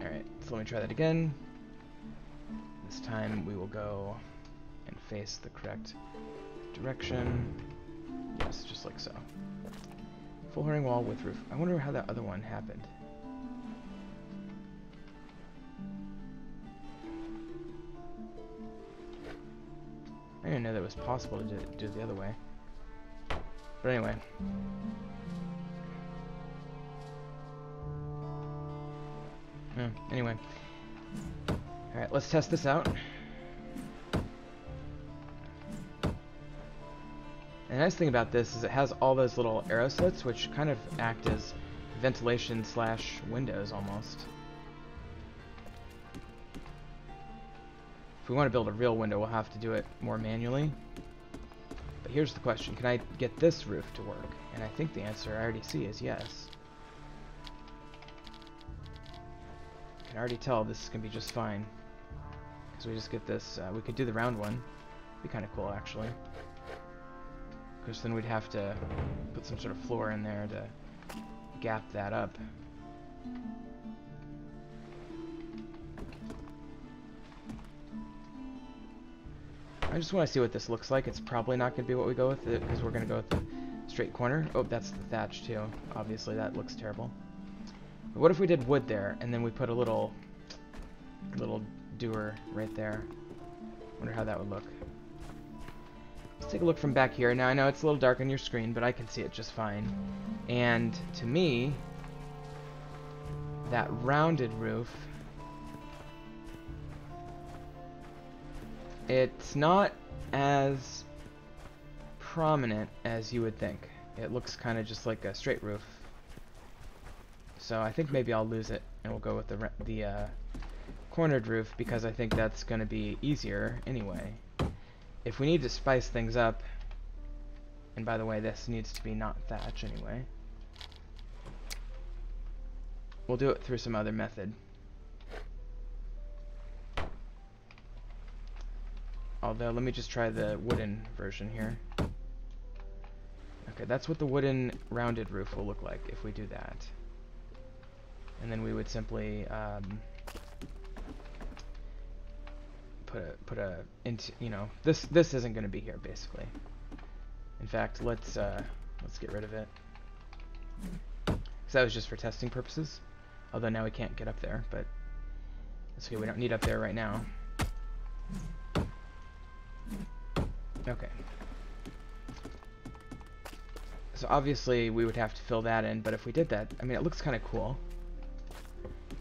[SPEAKER 1] Alright, so let me try that again. This time we will go and face the correct direction. Yes, just like so. Full hoarding wall with roof. I wonder how that other one happened. I didn't know that it was possible to do it the other way. But anyway. Anyway. Alright, let's test this out. And the nice thing about this is it has all those little arrow slits, which kind of act as ventilation / windows almost. we want to build a real window, we'll have to do it more manually. But here's the question, can I get this roof to work? And I think the answer I already see is yes. I can already tell this is going to be just fine. Because we just get this, we could do the round one. Be kind of cool, actually. Because then we'd have to put some sort of floor in there to gap that up. I just want to see what this looks like. It's probably not going to be what we go with, because we're going to go with the straight corner. Oh, that's the thatch too. Obviously, that looks terrible. But what if we did wood there, and then we put a little doer right there? Wonder how that would look. Let's take a look from back here. Now, I know it's a little dark on your screen, but I can see it just fine. And to me, that rounded roof, it's not as prominent as you would think. It looks kind of just like a straight roof. So I think maybe I'll lose it, and we'll go with the cornered roof, because I think that's going to be easier anyway. If we need to spice things up, and by the way, this needs to be not thatch anyway, we'll do it through some other method. Although, let me just try the wooden version here. Okay, that's what the wooden rounded roof will look like if we do that. And then we would simply put a into, you know, this isn't going to be here basically. In fact, let's get rid of it. So that was just for testing purposes. Although now we can't get up there, but that's okay. We don't need up there right now. Okay. So obviously we would have to fill that in, but if we did that, I mean, it looks kind of cool.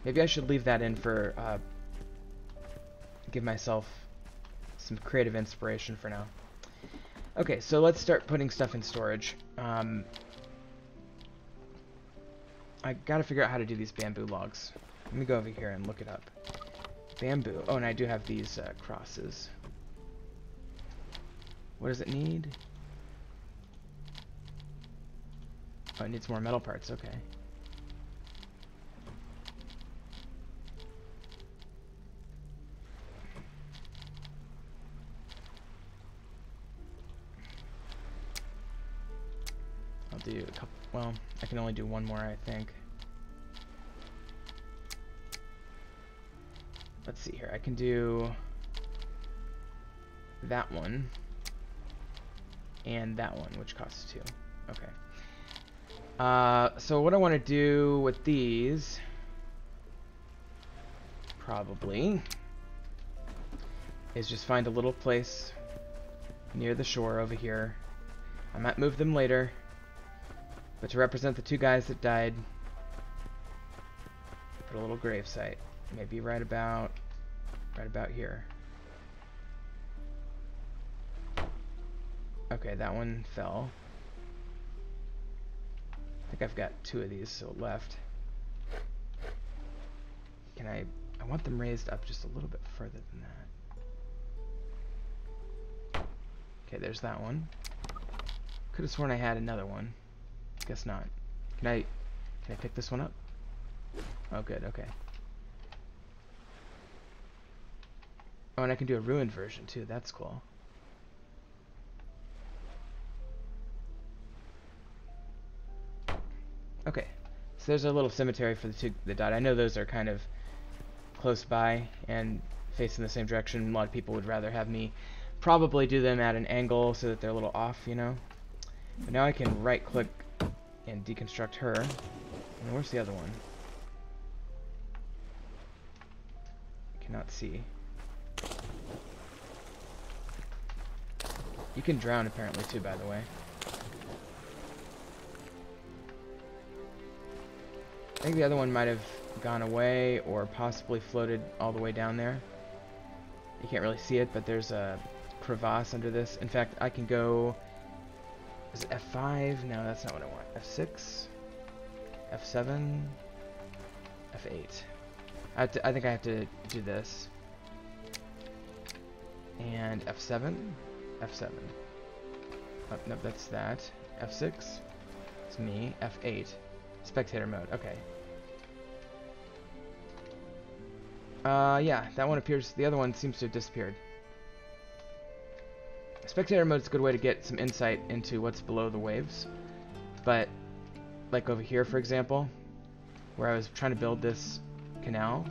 [SPEAKER 1] Maybe I should leave that in for, give myself some creative inspiration for now. Okay, so let's start putting stuff in storage. I gotta figure out how to do these bamboo logs. Let me go over here and look it up. Bamboo. Oh, and I do have these crosses. What does it need? Oh, it needs more metal parts. Okay. I'll do a couple. Well, I can only do one more, I think. Let's see here. I can do that one and that one, which costs 2. Okay. So what I want to do with these, probably, is just find a little place near the shore over here. I might move them later, but to represent the 2 guys that died, put a little grave site, maybe right about here. Okay, that one fell. I think I've got 2 of these so left. Can I want them raised up just a little bit further than that. Okay, there's that one. Could have sworn I had another one. Guess not. Can I pick this one up? Oh, good, okay. Oh, and I can do a ruined version too. That's cool. Okay, so there's a little cemetery for the 2 that died. I know those are kind of close by and facing the same direction. A lot of people would rather have me probably do them at an angle so that they're a little off, you know. But now I can right-click and deconstruct her. And where's the other one? Cannot see. You can drown apparently too, by the way. I think the other one might have gone away or possibly floated all the way down there. You can't really see it, but there's a crevasse under this. In fact, I can go... Is it F5? No, that's not what I want. F6? F7? F8. I think I have to do this. And F7. F7. Oh, no, that's that. F6. It's me. F8. Spectator mode. Okay. Yeah, that one appears. The other one seems to have disappeared. Spectator mode is a good way to get some insight into what's below the waves. But, like over here, for example, where I was trying to build this canal.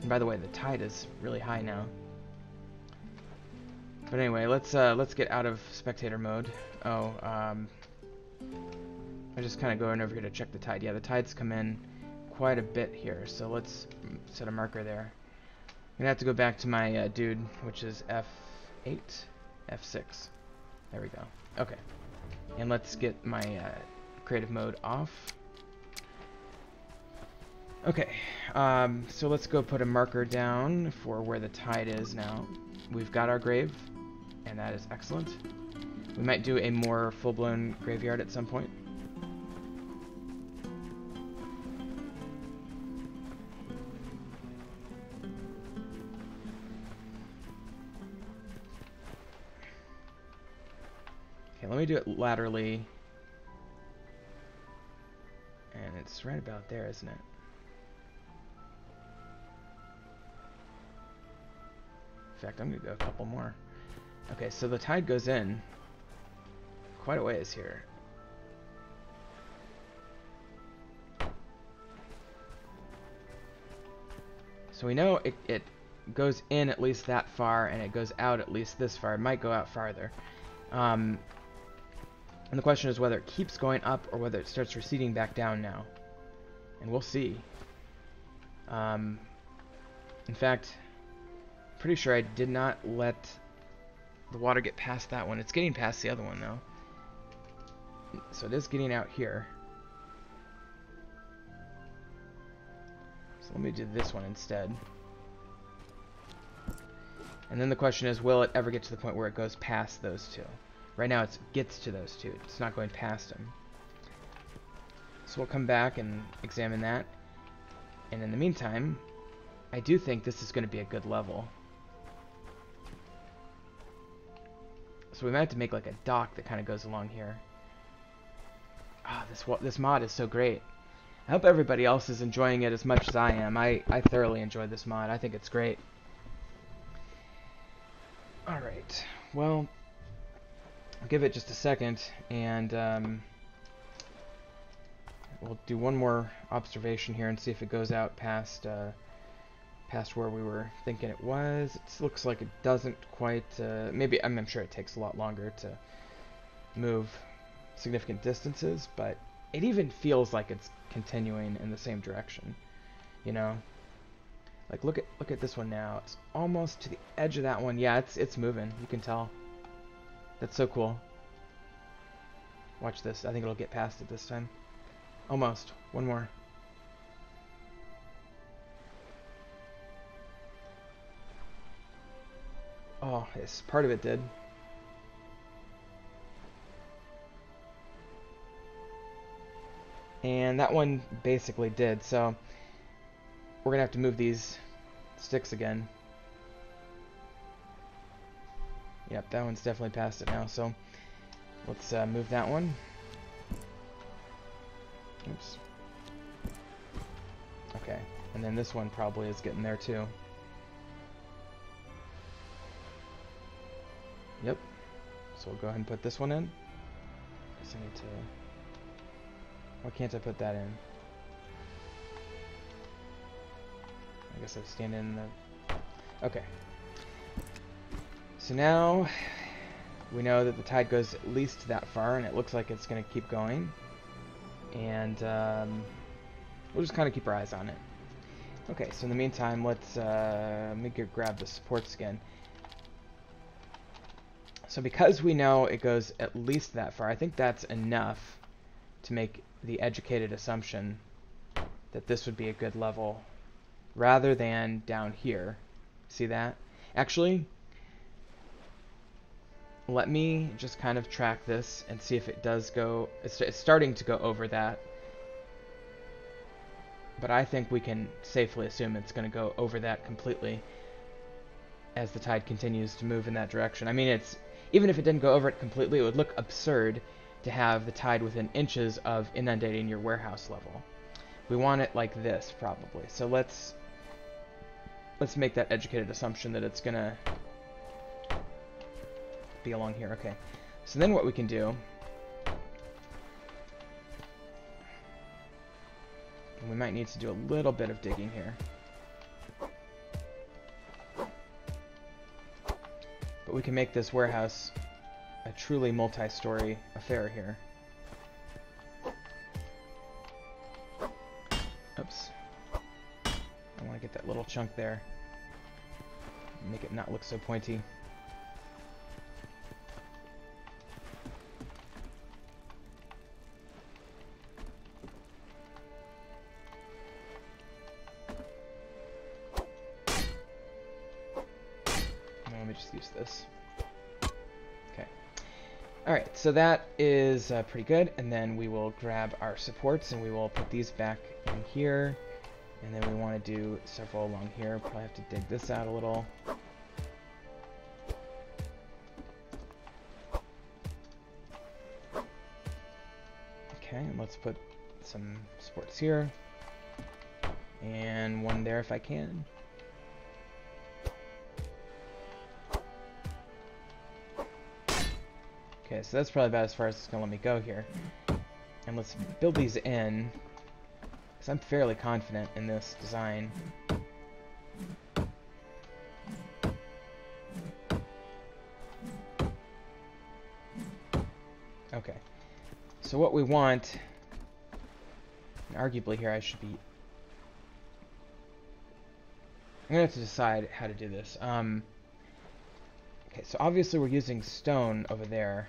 [SPEAKER 1] And by the way, the tide is really high now. But anyway, let's get out of spectator mode. Oh, I just kind of going over here to check the tide. Yeah, the tide's come in quite a bit here, so let's set a marker there. I'm gonna have to go back to my dude, which is F8, F6. There we go. Okay, and let's get my creative mode off. Okay, so let's go put a marker down for where the tide is now. We've got our grave, and that is excellent. We might do a more full-blown graveyard at some point. Okay, let me do it laterally. And it's right about there, isn't it? In fact, I'm going to go a couple more. Okay, so the tide goes in quite a ways here. So we know it goes in at least that far, and it goes out at least this far. It might go out farther. And the question is whether it keeps going up or whether it starts receding back down now. And we'll see. In fact, pretty sure I did not let the water get past that one. It's getting past the other one, though. So it is getting out here. So let me do this one instead. And then the question is, will it ever get to the point where it goes past those two? Right now it gets to those two. It's not going past them. So we'll come back and examine that. And in the meantime, I do think this is going to be a good level. So we might have to make like a dock that kind of goes along here. Ah, this mod is so great. I hope everybody else is enjoying it as much as I am. I thoroughly enjoy this mod. I think it's great. Alright, well, I'll give it just a second, and we'll do one more observation here and see if it goes out past past where we were thinking it was. It looks like it doesn't quite, maybe, I'm sure it takes a lot longer to move significant distances, but it even feels like it's continuing in the same direction, you know? Like, look at this one now. It's almost to the edge of that one. Yeah, it's moving. You can tell. That's so cool. Watch this. I think it'll get past it this time. Almost. One more. Oh, yes, part of it did. And that one basically did, so we're gonna have to move these sticks again. Yep, that one's definitely past it now, so let's move that one. Oops. Okay, and then this one probably is getting there too. Yep. So we'll go ahead and put this one in. Guess I need to... Why can't I put that in? I guess I stand in the... Okay. So now we know that the tide goes at least that far, and it looks like it's going to keep going. And we'll just kind of keep our eyes on it. Okay, so in the meantime, let's let me grab the supports again. So because we know it goes at least that far, I think that's enough to make the educated assumption that this would be a good level rather than down here. See that? Actually, let me just kind of track this and see if it does go... It's starting to go over that. But I think we can safely assume it's going to go over that completely. as the tide continues to move in that direction. I mean, it's even if it didn't go over it completely, it would look absurd to have the tide within inches of inundating your warehouse level. We want it like this, probably. So let's make that educated assumption that it's gonna be along here. Okay. So then what we can do, and we might need to do a little bit of digging here. But we can make this warehouse a truly multi-story affair here. Oops. I want to get that little chunk there. Make it not look so pointy. Let me just use this. Okay. Alright, so that is pretty good. And then we will grab our supports and we will put these back in here. And then we want to do several along here. Probably have to dig this out a little. Okay, and let's put some supports here. And one there if I can. Okay, so that's probably about as far as it's going to let me go here. And let's build these in, because I'm fairly confident in this design. Okay, so what we want, and arguably here I should be, I'm going to have to decide how to do this. Okay, so obviously we're using stone over there.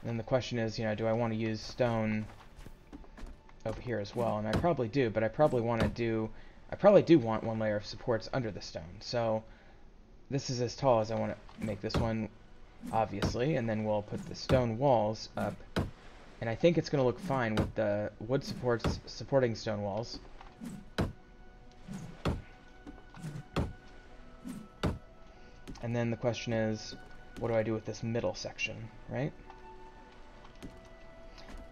[SPEAKER 1] And then the question is, you know, do I want to use stone over here as well? And I probably do, but I probably do want one layer of supports under the stone. So this is as tall as I want to make this one, obviously, and then we'll put the stone walls up. And I think it's going to look fine with the wood supports supporting stone walls. And then the question is, what do I do with this middle section, right?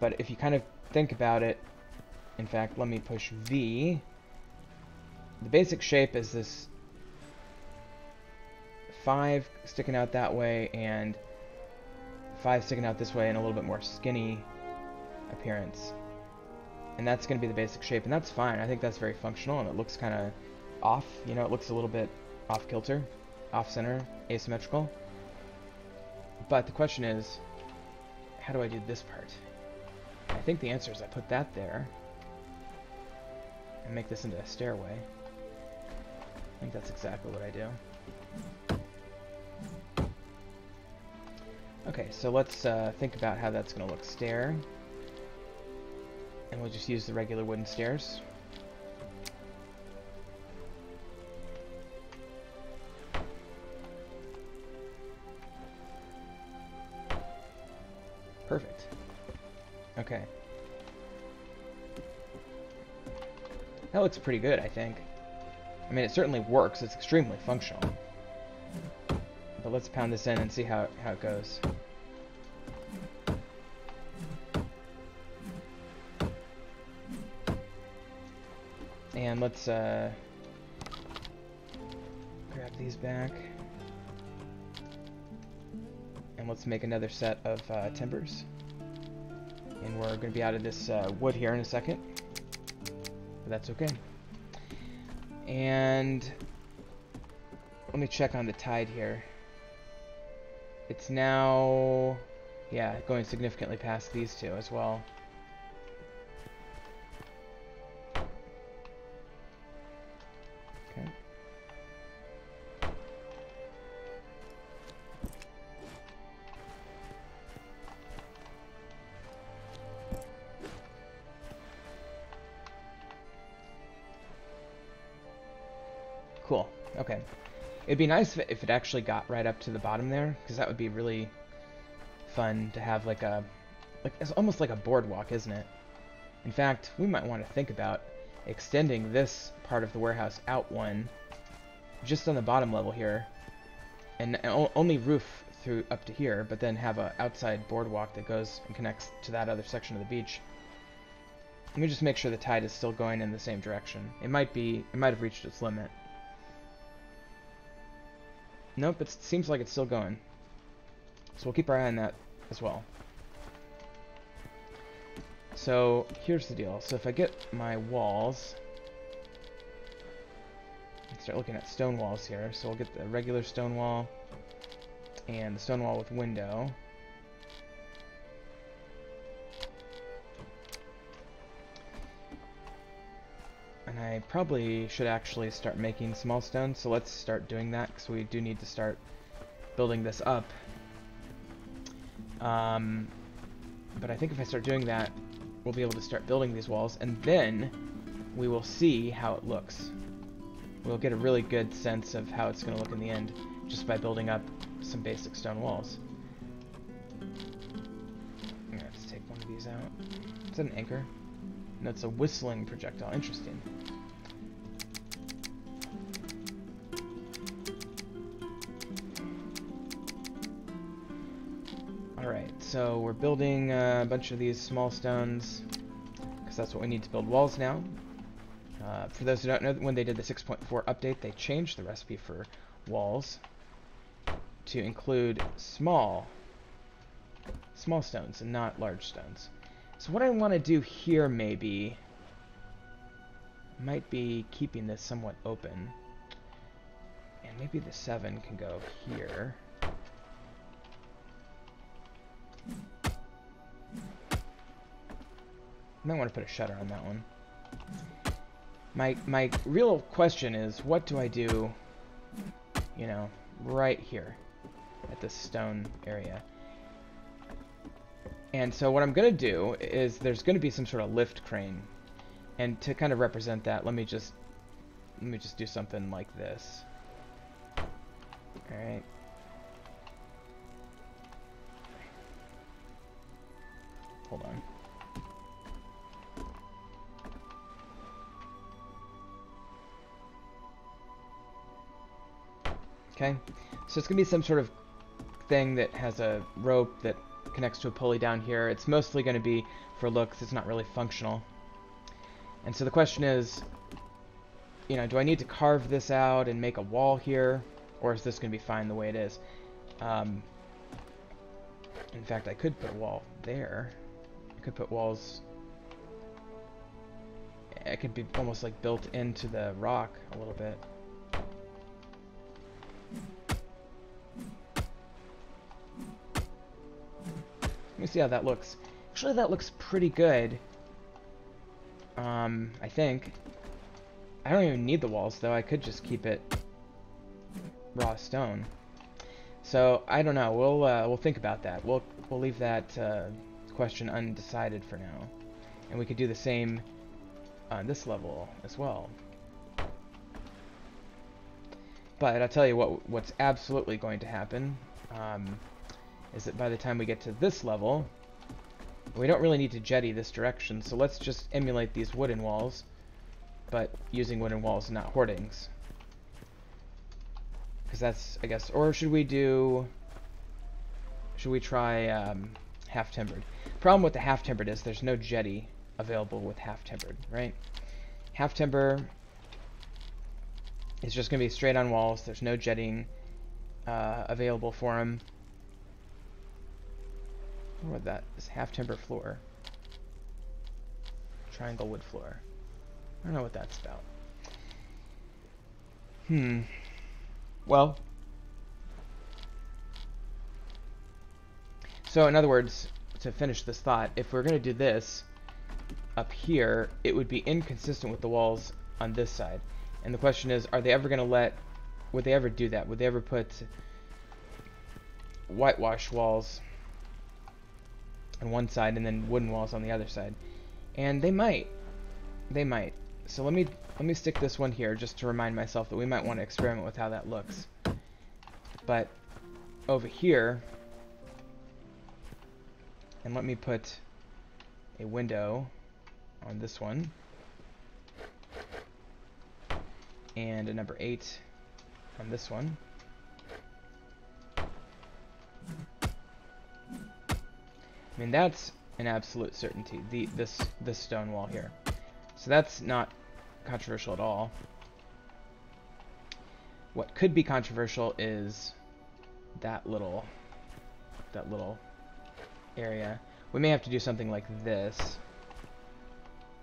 [SPEAKER 1] But if you kind of think about it, in fact, let me push V. The basic shape is this 5 sticking out that way and 5 sticking out this way and a little bit more skinny appearance. And that's going to be the basic shape, and that's fine. I think that's very functional, and it looks kind of off. You know, it looks a little bit off-kilter, off-center, asymmetrical. But the question is, how do I do this part? I think the answer is I put that there and make this into a stairway. I think that's exactly what I do. Okay, so let's think about how that's going to look. Stair. And we'll just use the regular wooden stairs. Perfect. Okay. That looks pretty good, I think. I mean, it certainly works. It's extremely functional. But let's pound this in and see how it goes. And let's grab these back. And let's make another set of timbers. And we're going to be out of this wood here in a second. But that's okay. And let me check on the tide here. It's now, yeah, going significantly past these two as well. Okay. Cool. Okay. It'd be nice if it actually got right up to the bottom there, because that would be really fun to have like it's almost like a boardwalk, isn't it? In fact, we might want to think about extending this part of the warehouse out one, just on the bottom level here, and only roof through up to here, but then have a outside boardwalk that goes and connects to that other section of the beach. Let me just make sure the tide is still going in the same direction. It might have reached its limit. Nope, it seems like it's still going. So we'll keep our eye on that as well. So here's the deal. So if I get my walls, start looking at stone walls here. So we'll get the regular stone wall and the stone wall with window. And I probably should actually start making small stones, so let's start doing that, because we do need to start building this up. But I think if I start doing that, we'll be able to start building these walls, and then we will see how it looks. We'll get a really good sense of how it's going to look in the end, just by building up some basic stone walls. I'm going to have to take one of these out. Is that an anchor? No, it's a whistling projectile. Interesting. Alright, so we're building a bunch of these small stones, because that's what we need to build walls now. For those who don't know, when they did the 6.4 update, they changed the recipe for walls to include small stones and not large stones. So what I want to do here maybe might be keeping this somewhat open. And maybe the 7 can go here. Might want to put a shutter on that one. My real question is, what do I do, you know, right here at this stone area? And so what I'm going to do is there's going to be some sort of lift crane. And to kind of represent that, let me just do something like this. All right. Hold on. Okay. So it's going to be some sort of thing that has a rope that connects to a pulley down here. It's mostly going to be for looks. It's not really functional. And so the question is, you know, do I need to carve this out and make a wall here, or is this going to be fine the way it is? In fact, I could put a wall there. I could put walls. It could be almost like built into the rock a little bit. Let me see how that looks. Actually, that looks pretty good. I think. I don't even need the walls, though. I could just keep it raw stone. So, I don't know. We'll think about that. We'll leave that question undecided for now. And we could do the same on this level as well. But I'll tell you what's absolutely going to happen. Is that by the time we get to this level, we don't really need to jetty this direction, so let's just emulate these wooden walls, but using wooden walls, not hoardings. Because that's, I guess, or should we try half-timbered? Problem with the half-timbered is there's no jetty available with half-timbered, right? Half-timber is just going to be straight on walls. There's no jetting available for them. What that is, half-timber floor. Triangle wood floor. I don't know what that's about. Well, so in other words, to finish this thought, if we're going to do this up here, it would be inconsistent with the walls on this side. And the question is, are they ever going to would they ever do that? Would they ever put whitewash walls on one side and then wooden walls on the other side? And they might. They might. So let me stick this one here just to remind myself that we might want to experiment with how that looks. But over here, and let me put a window on this one, and a number 8 on this one. I mean, that's an absolute certainty, this stone wall here. So that's not controversial at all. What could be controversial is that little area. We may have to do something like this,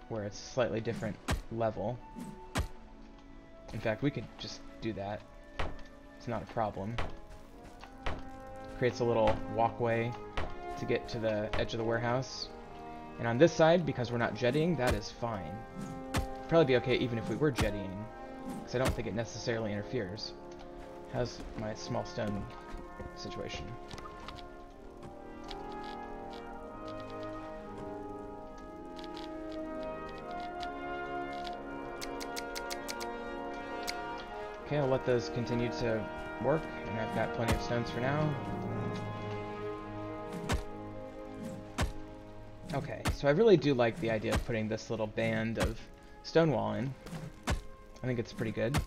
[SPEAKER 1] where it's a slightly different level. In fact, we could just do that. It's not a problem. Creates a little walkway to get to the edge of the warehouse. And on this side, because we're not jettying, that is fine. Probably be okay even if we were jettying, because I don't think it necessarily interferes. How's my small stone situation? Okay, I'll let those continue to work, and I've got plenty of stones for now. Okay, so I really do like the idea of putting this little band of stone wall in. I think it's pretty good.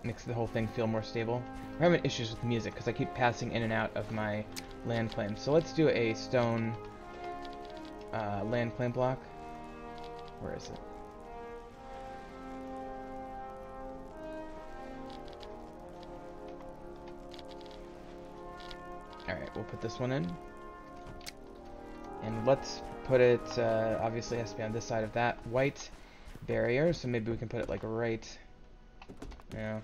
[SPEAKER 1] Makes the whole thing feel more stable. We're having issues with the music because I keep passing in and out of my land claim. So let's do a stone land claim block. Where is it? Alright, we'll put this one in. And let's put it, obviously it has to be on this side of that white barrier, so maybe we can put it like right, yeah.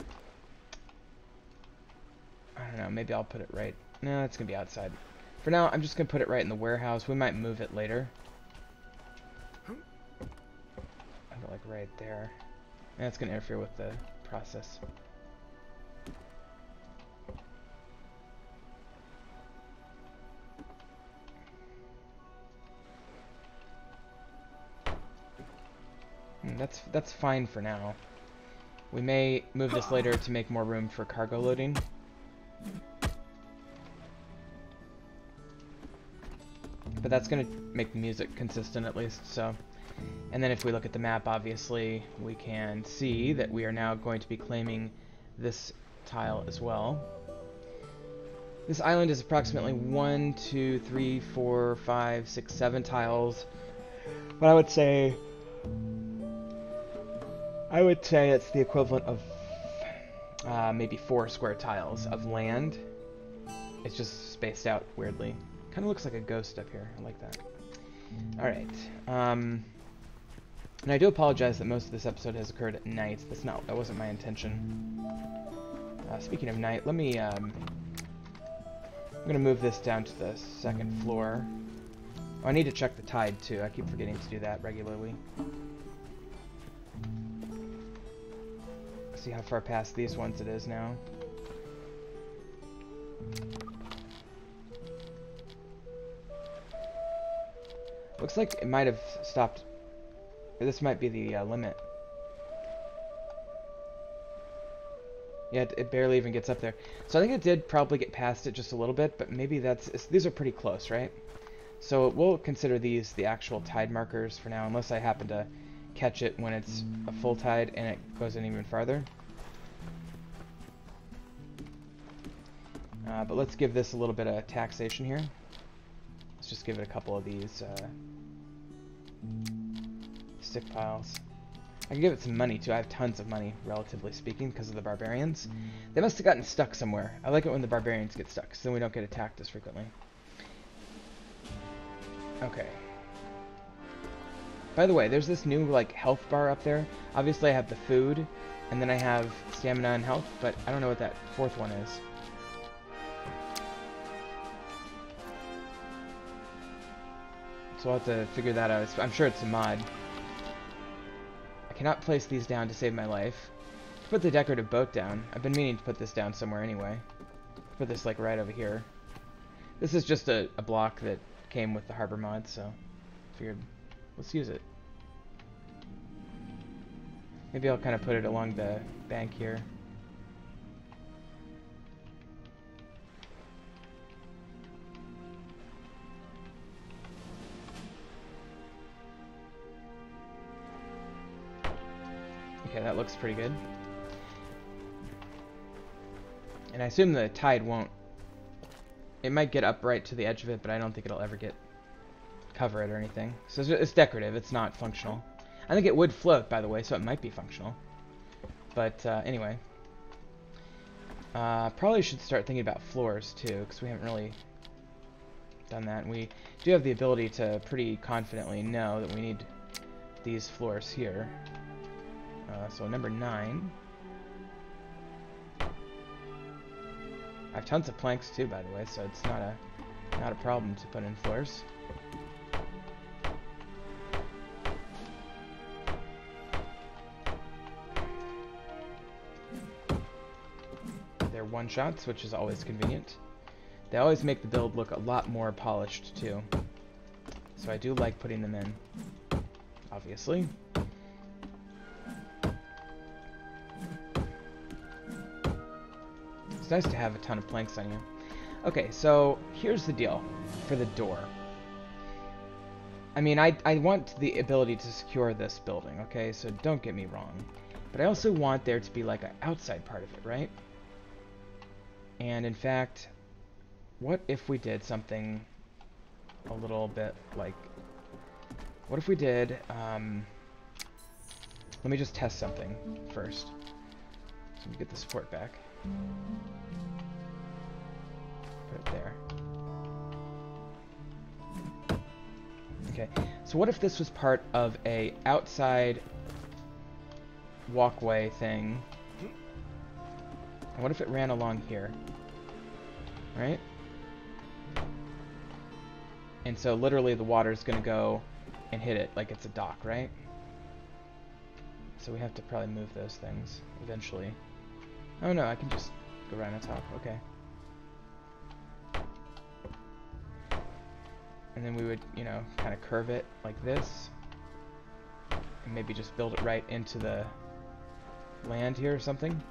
[SPEAKER 1] I don't know, maybe I'll put it right, no, it's gonna be outside. For now, I'm just gonna put it right in the warehouse. We might move it later. Put it like right there. And that's gonna interfere with the process. That's fine for now. We may move this later to make more room for cargo loading. But that's going to make the music consistent at least, so. And then if we look at the map, obviously, we can see that we are now going to be claiming this tile as well. This island is approximately 1, 2, 3, 4, 5, 6, 7 tiles. But I would say it's the equivalent of maybe 4 square tiles of land. It's just spaced out weirdly. Kind of looks like a ghost up here. I like that. Alright. And I do apologize that most of this episode has occurred at night. That wasn't my intention. Speaking of night, let me, I'm going to move this down to the 2nd floor. Oh, I need to check the tide too. I keep forgetting to do that regularly. See how far past these ones it is now. Looks like it might have stopped. This might be the limit. Yeah, it barely even gets up there. So I think it did probably get past it just a little bit, but maybe these are pretty close, right? So we'll consider these the actual tide markers for now, unless I happen to catch it when it's a full tide and it goes in even farther. But let's give this a little bit of taxation here. Let's just give it a couple of these stick piles. I can give it some money too. I have tons of money, relatively speaking, because of the barbarians. They must have gotten stuck somewhere. I like it when the barbarians get stuck, so then we don't get attacked as frequently. Okay. By the way, there's this new like health bar up there. Obviously I have the food, and then I have stamina and health, but I don't know what that 4th one is. So I'll have to figure that out. I'm sure it's a mod. I cannot place these down to save my life. Put the decorative boat down. I've been meaning to put this down somewhere anyway. Put this like right over here. This is just a block that came with the harbor mod, so figured let's use it. Maybe I'll kind of put it along the bank here. Okay, that looks pretty good. And I assume the tide won't... It might get up right to the edge of it, but I don't think it'll ever cover it or anything. So it's decorative. It's not functional. I think it would float, by the way, so it might be functional. But anyway. Probably should start thinking about floors, too, because we haven't really done that. And we do have the ability to pretty confidently know that we need these floors here. So number 9. I have tons of planks, too, by the way, so it's not a problem to put in floors. They're one-shots, which is always convenient. They always make the build look a lot more polished, too. So I do like putting them in, obviously. It's nice to have a ton of planks on you. Okay, so here's the deal for the door. I mean, I want the ability to secure this building, okay? So don't get me wrong. But I also want there to be like an outside part of it, right? And in fact, what if we did something a little bit like... What if we did... let me just test something first. Let me get the support back. Put it there. Okay, so what if this was part of a outside walkway thing? And what if it ran along here? Right? And so literally the water's gonna go and hit it like it's a dock, right? So we have to probably move those things eventually. Oh no, I can just go right on top. Okay. And then we would, you know, kind of curve it like this. And maybe just build it right into the land here or something.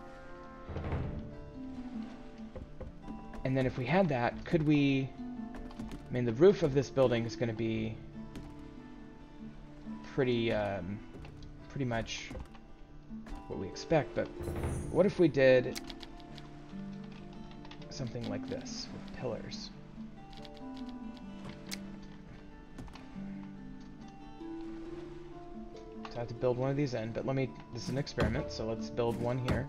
[SPEAKER 1] And then if we had that, could we... I mean, the roof of this building is going to be pretty much what we expect, but what if we did something like this with pillars? So I have to build one of these in, but this is an experiment, so let's build one here.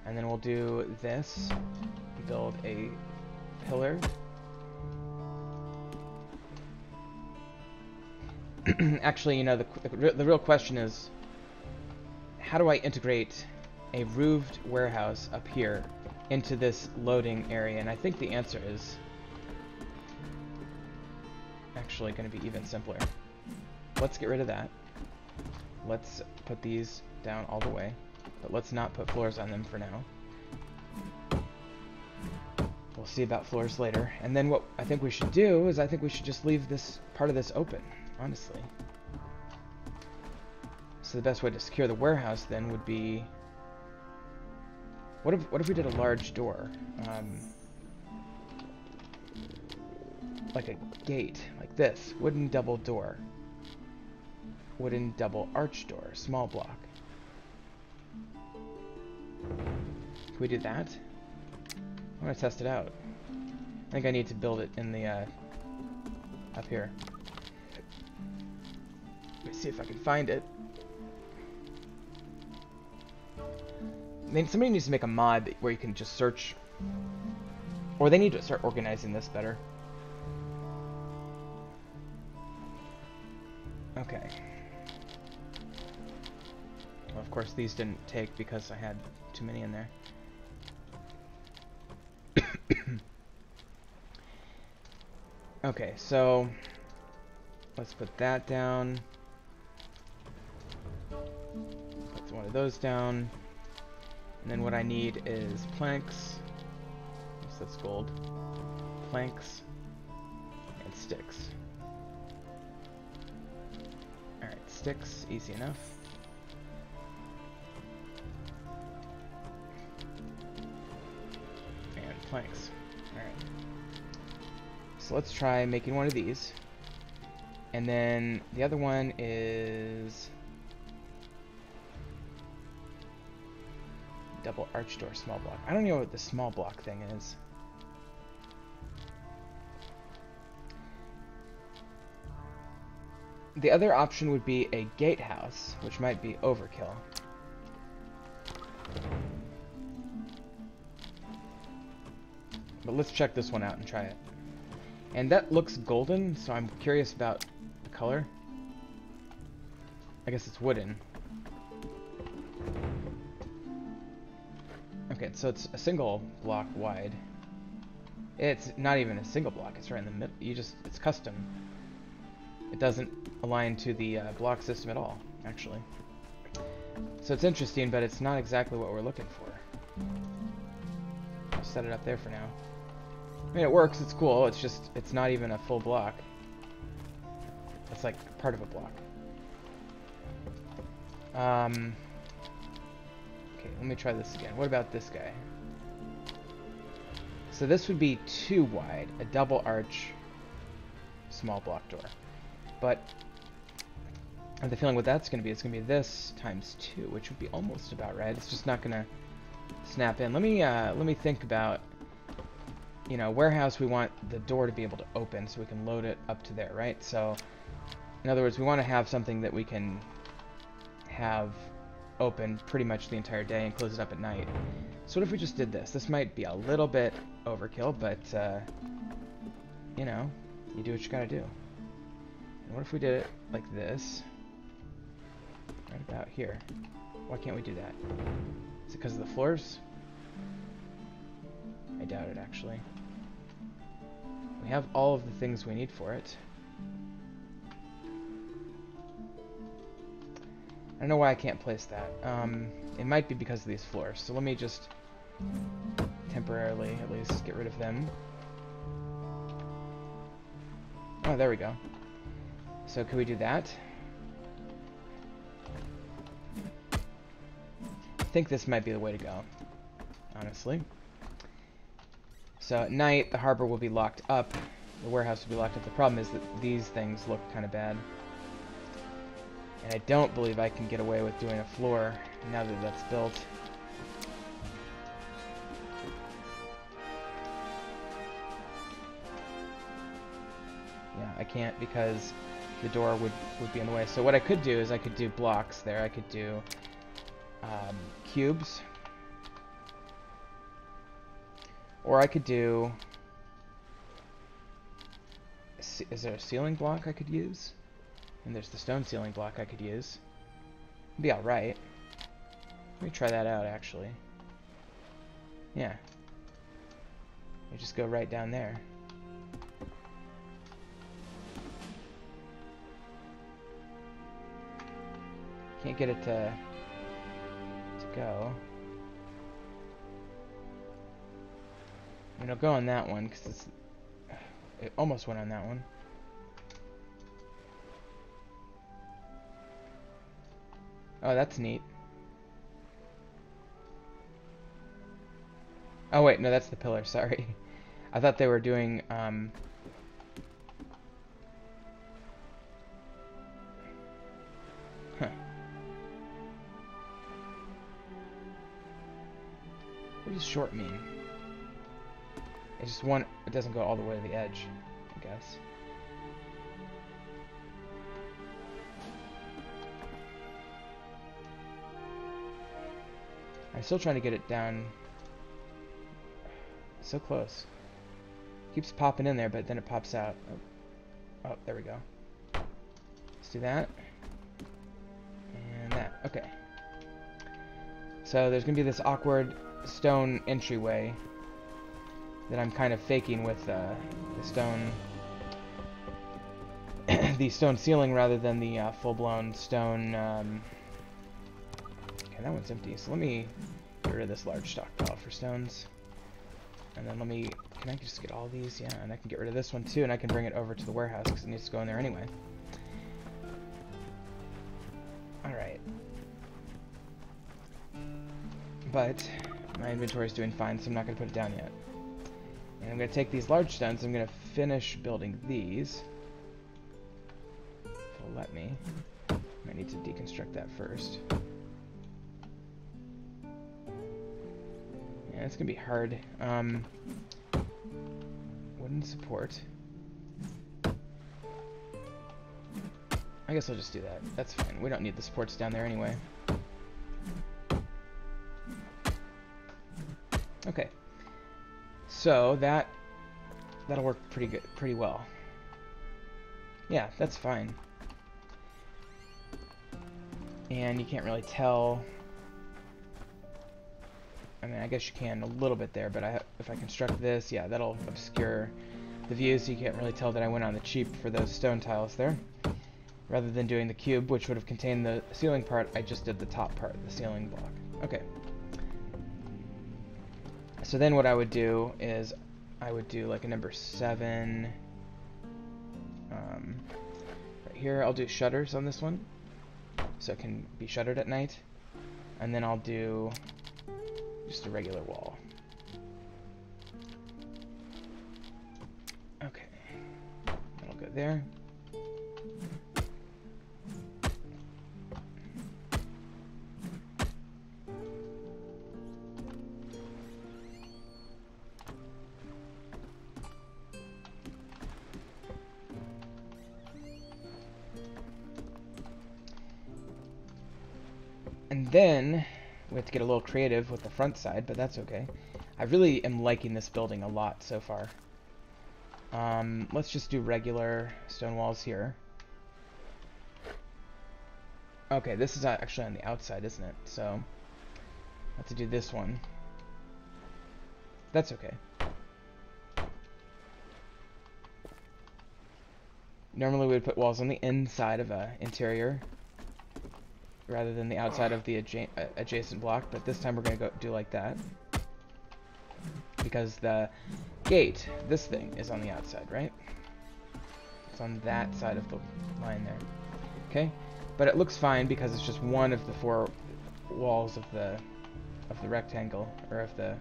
[SPEAKER 1] And then we'll do this, build a pillar. Actually, you know, the real question is, how do I integrate a roofed warehouse up here into this loading area? And I think the answer is actually going to be even simpler. Let's get rid of that. Let's put these down all the way, but let's not put floors on them for now. We'll see about floors later. And then what I think we should do is I think we should just leave this part of this open, honestly. So the best way to secure the warehouse then would be... What if we did a large door? Like a gate, like this. Wooden double door. Wooden double arch door. Small block. Can we do that? I want to test it out. I think I need to build it in the, up here. Let me see if I can find it. I mean, somebody needs to make a mod where you can just search. Or they need to start organizing this better. Okay. Well, of course, these didn't take because I had too many in there. Okay, so let's put that down. Put one of those down. And then what I need is planks. So that's gold. Planks and sticks. Alright, sticks, easy enough. And planks. Alright. So let's try making one of these. And then the other one is Double arch door, small block. I don't know what the small block thing is. The other option would be a gatehouse, which might be overkill. But let's check this one out and try it. And that looks golden, so I'm curious about the color. I guess it's wooden. Okay, so it's a single block wide. It's not even a single block, it's right in the middle. It's custom. It doesn't align to the block system at all, actually. So it's interesting, but it's not exactly what we're looking for. I'll set it up there for now. I mean, it works, it's cool, it's not even a full block. It's like part of a block. Okay, let me try this again. What about this guy? So this would be too wide, a double arch, small block door. But I have the feeling what that's going to be, it's going to be this times 2, which would be almost about right. It's just not going to snap in. Let me think about, you know, warehouse, we want the door to be able to open so we can load it up to there, right? So, in other words, we want to have something that we can have open pretty much the entire day and close it up at night. So what if we just did this? This might be a little bit overkill, but, you know, you do what you gotta do. And what if we did it like this? Right about here. Why can't we do that? Is it because of the floors? I doubt it, actually. We have all of the things we need for it. I don't know why I can't place that. It might be because of these floors. So let me just temporarily, at least, get rid of them. Oh, there we go. So could we do that? I think this might be the way to go, honestly. So at night, the harbor will be locked up. The warehouse will be locked up. The problem is that these things look kind of bad. And I don't believe I can get away with doing a floor now that that's built. Yeah, I can't because the door would be in the way. So what I could do is I could do blocks there. I could do cubes. Or I could do... Is there a ceiling block I could use? And there's the stone ceiling block I could use. It'd be alright. Let me try that out, actually. Yeah. You just go right down there. Can't get it to go. I mean, it'll go on that one, because it almost went on that one. Oh, that's neat. Oh, wait, no, that's the pillar, sorry. I thought they were doing, Huh. What does short mean? It's just one, it doesn't go all the way to the edge, I guess. I'm still trying to get it down. So close. Keeps popping in there, but then it pops out. Oh, there we go. Let's do that. And that. Okay. So there's going to be this awkward stone entryway that I'm kind of faking with the stone... the stone ceiling rather than the full-blown stone... Okay, that one's empty, so let me get rid of this large stockpile for stones. And then let me... Can I just get all these? Yeah, and I can get rid of this one too, and I can bring it over to the warehouse because it needs to go in there anyway. Alright. But my inventory is doing fine, so I'm not going to put it down yet. And I'm going to take these large stones, I'm going to finish building these. If it'll let me. I need to deconstruct that first. Yeah, it's gonna be hard. Wooden support. I guess I'll just do that. That's fine. We don't need the supports down there anyway. Okay. So that'll work pretty well. Yeah, that's fine. And you can't really tell. I mean, I guess you can a little bit there, but if I construct this, yeah, that'll obscure the view, so you can't really tell that I went on the cheap for those stone tiles there. Rather than doing the cube, which would have contained the ceiling part, I just did the top part, the ceiling block. Okay. So then what I would do is I would do like a number 7. Right here, I'll do shutters on this one, so it can be shuttered at night. And then I'll do just a regular wall. Okay. That'll go there. And then we have to get a little creative with the front side, but that's okay. I really am liking this building a lot so far. Let's just do regular stone walls here. Okay, this is actually on the outside, isn't it? So I have to do this one. That's okay. Normally we would put walls on the inside of an interior rather than the outside of the adjacent block, but this time we're going to go do like that. Because the gate, this thing, is on the outside, right? It's on that side of the line there. Okay? But it looks fine because it's just one of the 4 walls of the rectangle, or of the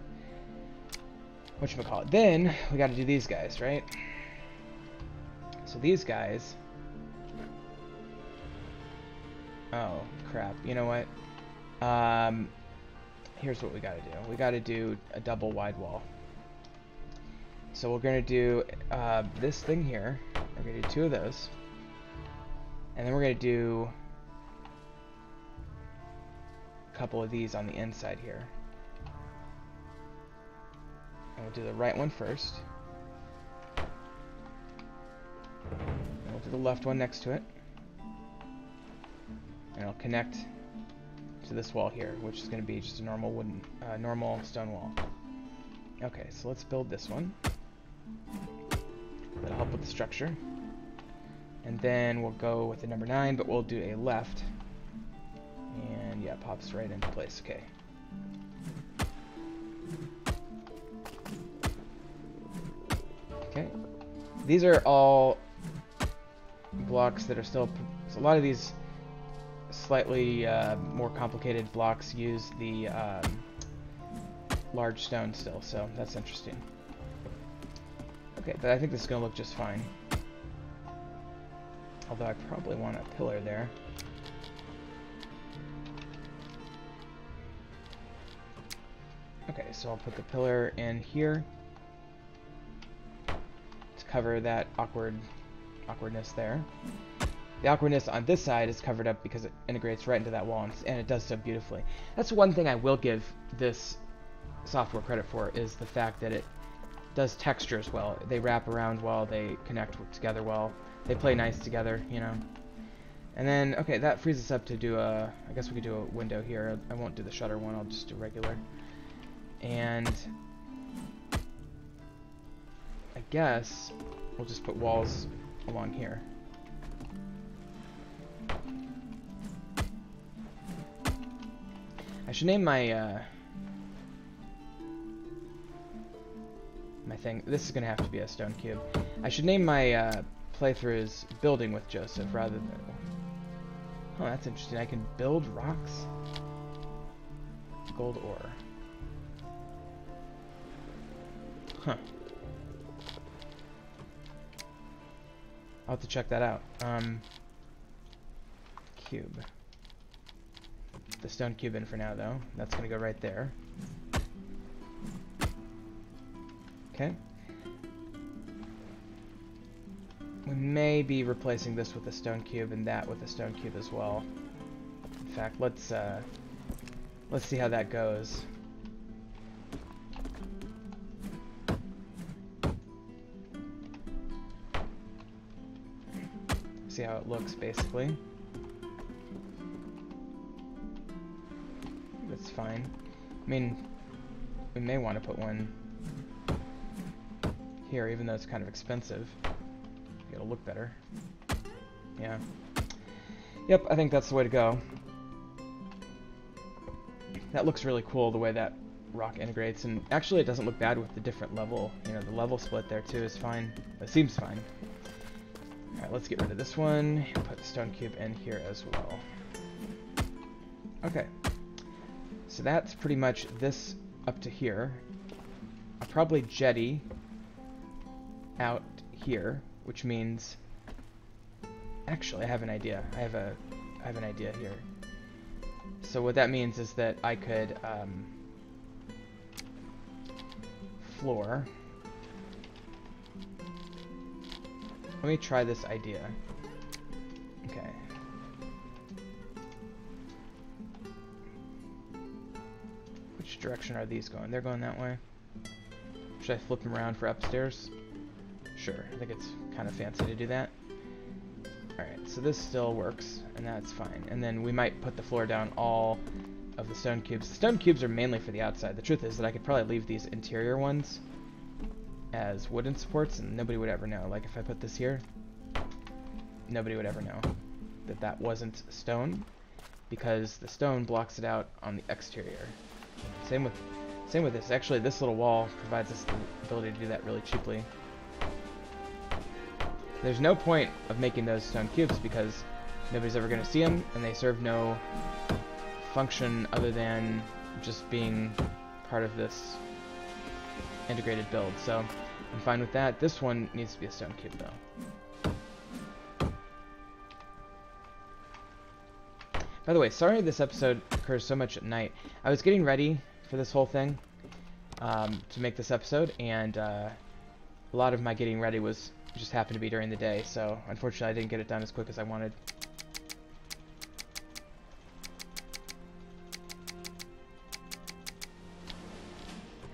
[SPEAKER 1] whatchamacallit. Then we got to do these guys, right? So these guys. Oh crap! You know what? Here's what we got to do. We got to do a double wide wall. So we're gonna do this thing here. We're gonna do 2 of those, and then we're gonna do a couple of these on the inside here. And we'll do the right one first. And we'll do the left one next to it. And it'll connect to this wall here, which is going to be just a normal wooden, normal stone wall. Okay, so let's build this one. That'll help with the structure. And then we'll go with the number 9, but we'll do a left. And yeah, it pops right into place. Okay. Okay. These are all blocks that are still. So a lot of these slightly more complicated blocks use the large stone still, so that's interesting. Okay, but I think this is going to look just fine. Although I probably want a pillar there. Okay, so I'll put the pillar in here to cover that awkwardness there. The awkwardness on this side is covered up because it integrates right into that wall, and it does so beautifully. That's one thing I will give this software credit for, is the fact that it does textures well. They wrap around well, they connect together well, they play nice together, you know. And then, okay, that frees us up to do a, I guess we could do a window here. I won't do the shutter one, I'll just do regular. And I guess we'll just put walls along here. I should name my my thing. This is gonna have to be a stone cube. I should name my playthroughs Building with Josyph rather than. Oh, that's interesting. I can build rocks. Gold ore. Huh. I'll have to check that out. Cube. The stone cube in for now, though. That's gonna go right there. Okay. We may be replacing this with a stone cube and that with a stone cube as well. In fact, let's see how that goes. See how it looks, basically. That's fine. I mean, we may want to put one here, even though it's kind of expensive. It'll look better. Yeah. Yep, I think that's the way to go. That looks really cool, the way that rock integrates, and actually it doesn't look bad with the different level. You know, the level split there too is fine. It seems fine. Alright, let's get rid of this one. Put the stone cube in here as well. Okay. So that's pretty much this up to here. I'll probably jetty out here, which means... Actually, I have an idea. I have an idea here. So what that means is that I could floor. Let me try this idea. Okay. Which direction are these going? They're going that way. Should I flip them around for upstairs? Sure. I think it's kind of fancy to do that. Alright, so this still works, and that's fine. And then we might put the floor down all of the stone cubes. The stone cubes are mainly for the outside. The truth is that I could probably leave these interior ones as wooden supports, and nobody would ever know. Like, if I put this here, nobody would ever know that that wasn't stone, because the stone blocks it out on the exterior. Same with this. Actually, this little wall provides us the ability to do that really cheaply. There's no point of making those stone cubes because nobody's ever going to see them, and they serve no function other than just being part of this integrated build. So I'm fine with that. This one needs to be a stone cube, though. By the way, sorry this episode occurs so much at night. I was getting ready for this whole thing to make this episode, and a lot of my getting ready was just happened to be during the day, so unfortunately I didn't get it done as quick as I wanted.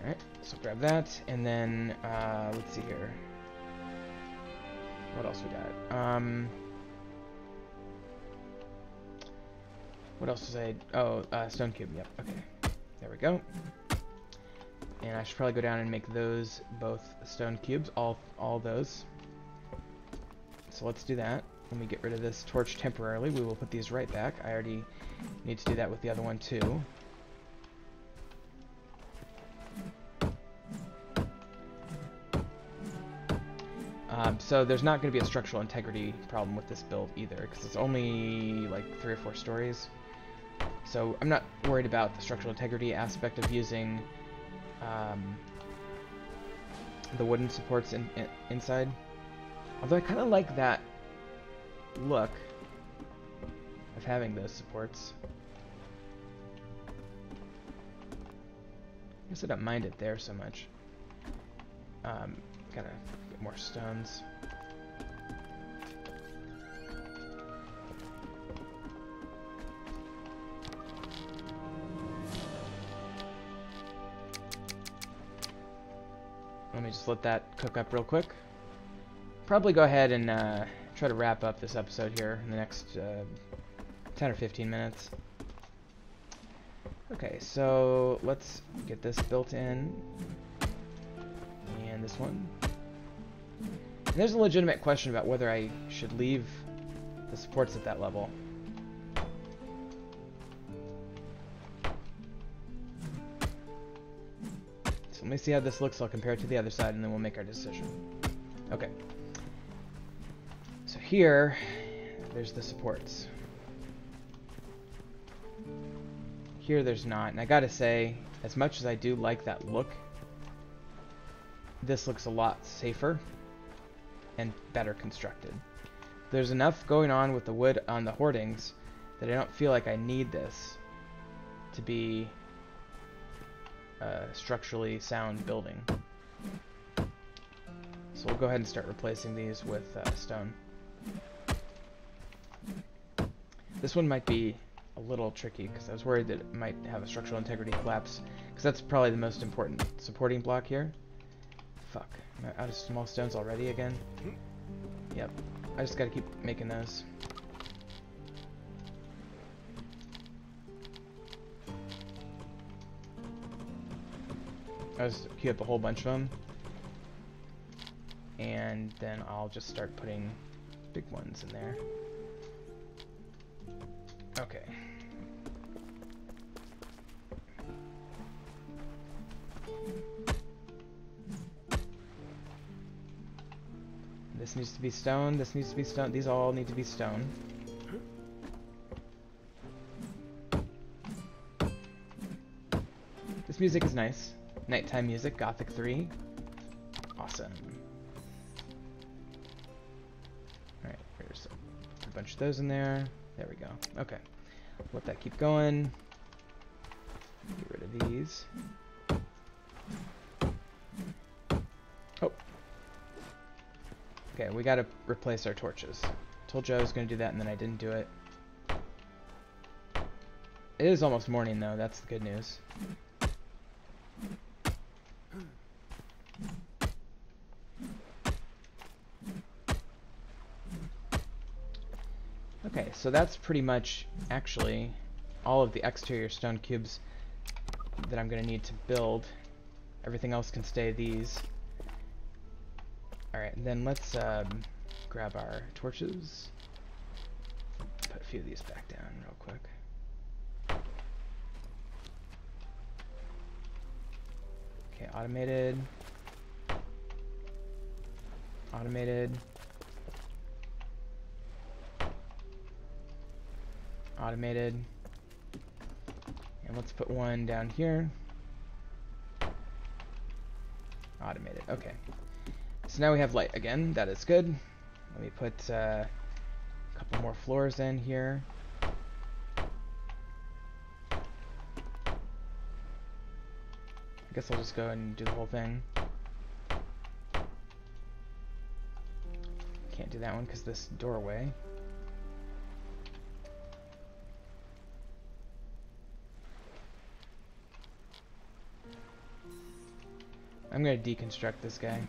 [SPEAKER 1] Alright, so grab that, and then let's see here. What else we got? What else was I... Oh, stone cube, yep, okay. There we go. And I should probably go down and make those both stone cubes, all those. So let's do that. Let me get rid of this torch temporarily. We will put these right back. I already need to do that with the other one too. So there's not going to be a structural integrity problem with this build either, because it's only like 3 or 4 stories. So I'm not worried about the structural integrity aspect of using the wooden supports inside. Although I kind of like that look of having those supports. I guess I don't mind it there so much. Gotta get more stones. Let me just let that cook up real quick. Probably go ahead and try to wrap up this episode here in the next 10 or 15 minutes. Okay, so let's get this built in. And this one. And there's a legitimate question about whether I should leave the supports at that level. So let me see how this looks. I'll compare it to the other side, and then we'll make our decision. Okay. So here, there's the supports. Here there's not, and I gotta say, as much as I do like that look, this looks a lot safer and better constructed. There's enough going on with the wood on the hoardings that I don't feel like I need this to be a structurally sound building. So we'll go ahead and start replacing these with stone. This one might be a little tricky because I was worried that it might have a structural integrity collapse, because that's probably the most important supporting block here. Fuck. Am I out of small stones already again? Yep. I just gotta keep making those. I'll just queue up a whole bunch of them. And then I'll just start putting big ones in there. Okay. This needs to be stone, this needs to be stone, these all need to be stone. This music is nice. Nighttime music, Gothic 3. Awesome. Alright, there's a bunch of those in there. There we go. Okay. Let that keep going. Get rid of these. Oh. Okay, we gotta replace our torches. Told you I was gonna do that and then I didn't do it. It is almost morning though, that's the good news. Okay, so that's pretty much actually all of the exterior stone cubes that I'm going to need to build. Everything else can stay these. Alright, then let's grab our torches. Put a few of these back down real quick. Okay, automated. Automated. Automated. And let's put one down here. Automated. Okay. So now we have light again. That is good. Let me put a couple more floors in here. I guess I'll just go and do the whole thing. Can't do that one because this doorway. I'm going to deconstruct this guy.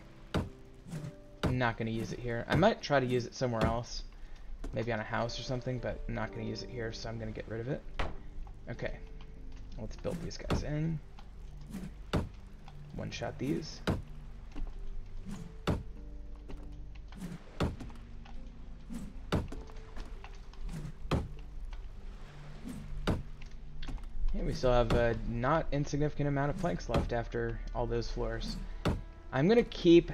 [SPEAKER 1] I'm not going to use it here. I might try to use it somewhere else. Maybe on a house or something, but I'm not going to use it here, so I'm going to get rid of it. Okay. Let's build these guys in. One-shot these. We still have a not insignificant amount of planks left after all those floors. I'm going to keep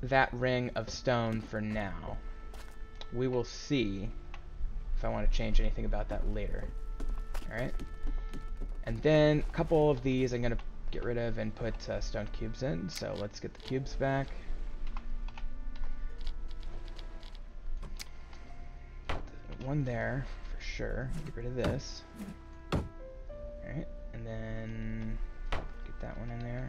[SPEAKER 1] that ring of stone for now. We will see if I want to change anything about that later. Alright. And then a couple of these I'm going to get rid of and put stone cubes in. So let's get the cubes back. One there for sure. Get rid of this. Alright, and then get that one in there.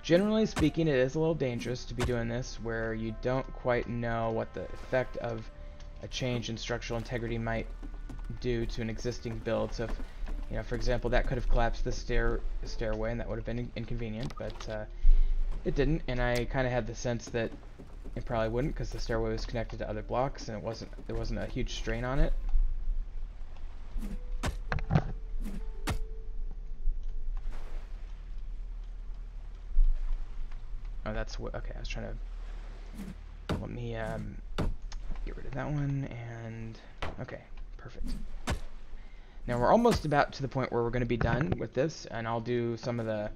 [SPEAKER 1] Generally speaking, it is a little dangerous to be doing this where you don't quite know what the effect of a change in structural integrity might do to an existing build. So if, you know, for example, that could have collapsed the stairway and that would have been inconvenient, but it didn't, and I kind of had the sense that it probably wouldn't because the stairway was connected to other blocks and there wasn't a huge strain on it. Oh, that's what. Okay, I was trying to. Let me get rid of that one, and okay, perfect. Now we're almost about to the point where we're going to be done with this, and I'll do some of the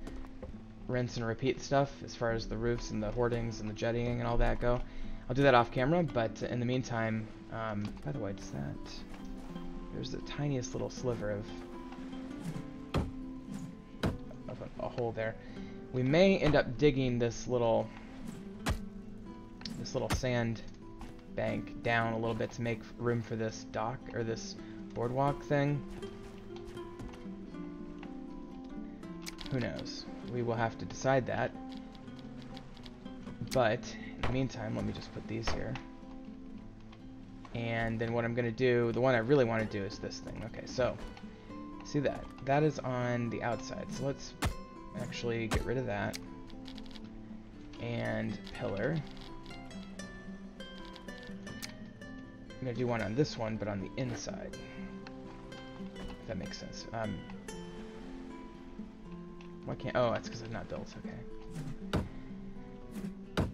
[SPEAKER 1] rinse and repeat stuff as far as the roofs and the hoardings and the jettying and all that go. I'll do that off camera, but in the meantime, by the way, does that? There's the tiniest little sliver of a hole there. We may end up digging this little sand bank down a little bit to make room for this dock or this boardwalk thing. Who knows? We will have to decide that. But In the meantime, let me just put these here. And then what I'm going to do, the one I really want to do is this thing. Okay, so, see that? That is on the outside. So let's actually get rid of that. And pillar. I'm going to do one on this one, but on the inside. If that makes sense. Why can't... Oh, that's because it's not built. Okay.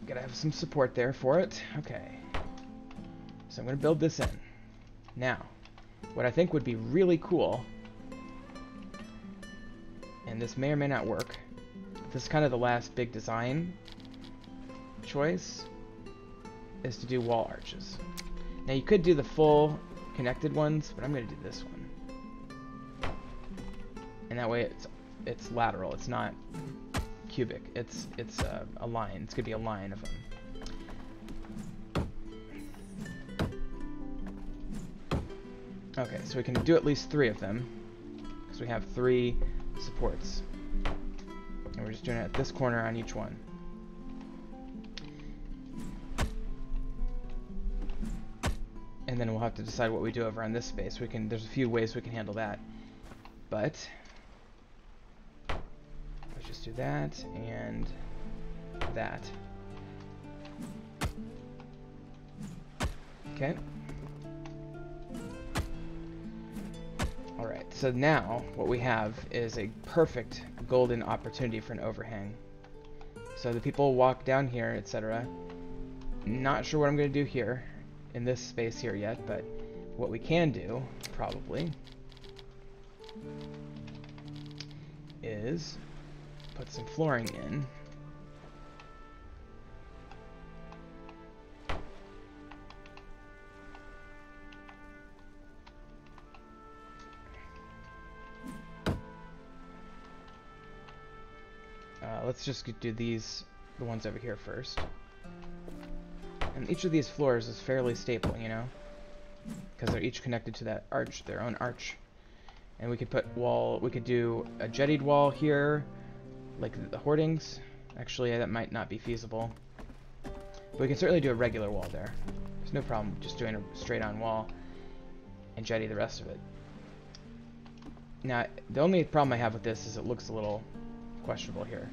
[SPEAKER 1] Gotta have some support there for it. Okay. So I'm going to build this in. Now, what I think would be really cool, and this may or may not work, this is kind of the last big design choice, is to do wall arches. Now you could do the full connected ones, but I'm going to do this one. And that way it's lateral, it's not cubic, it's a line. It's going to be a line of them. Okay, so we can do at least 3 of them, because we have 3 supports. And we're just doing it at this corner on each one. And then we'll have to decide what we do over on this space. There's a few ways we can handle that. But let's just do that and that. Okay. Alright, so now what we have is a perfect golden opportunity for an overhang. So the people walk down here, etc. Not sure what I'm going to do here in this space here yet, but what we can do, probably, is put some flooring in. Let's just do the ones over here first. And each of these floors is fairly stable, you know, because they're each connected to that arch, their own arch. And we could do a jettied wall here, like the hoardings. Actually, that might not be feasible. But we can certainly do a regular wall there. There's no problem just doing a straight-on wall and jetty the rest of it. Now, the only problem I have with this is it looks a little questionable here.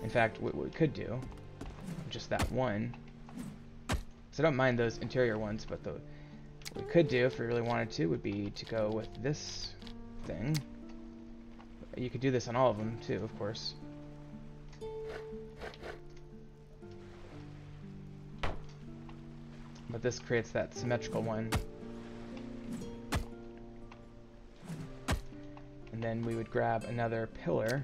[SPEAKER 1] In fact, what we could do, just that one, so I don't mind those interior ones, but what we could do, if we really wanted to, would be to go with this thing. You could do this on all of them, too, of course. But this creates that symmetrical one. And then we would grab another pillar.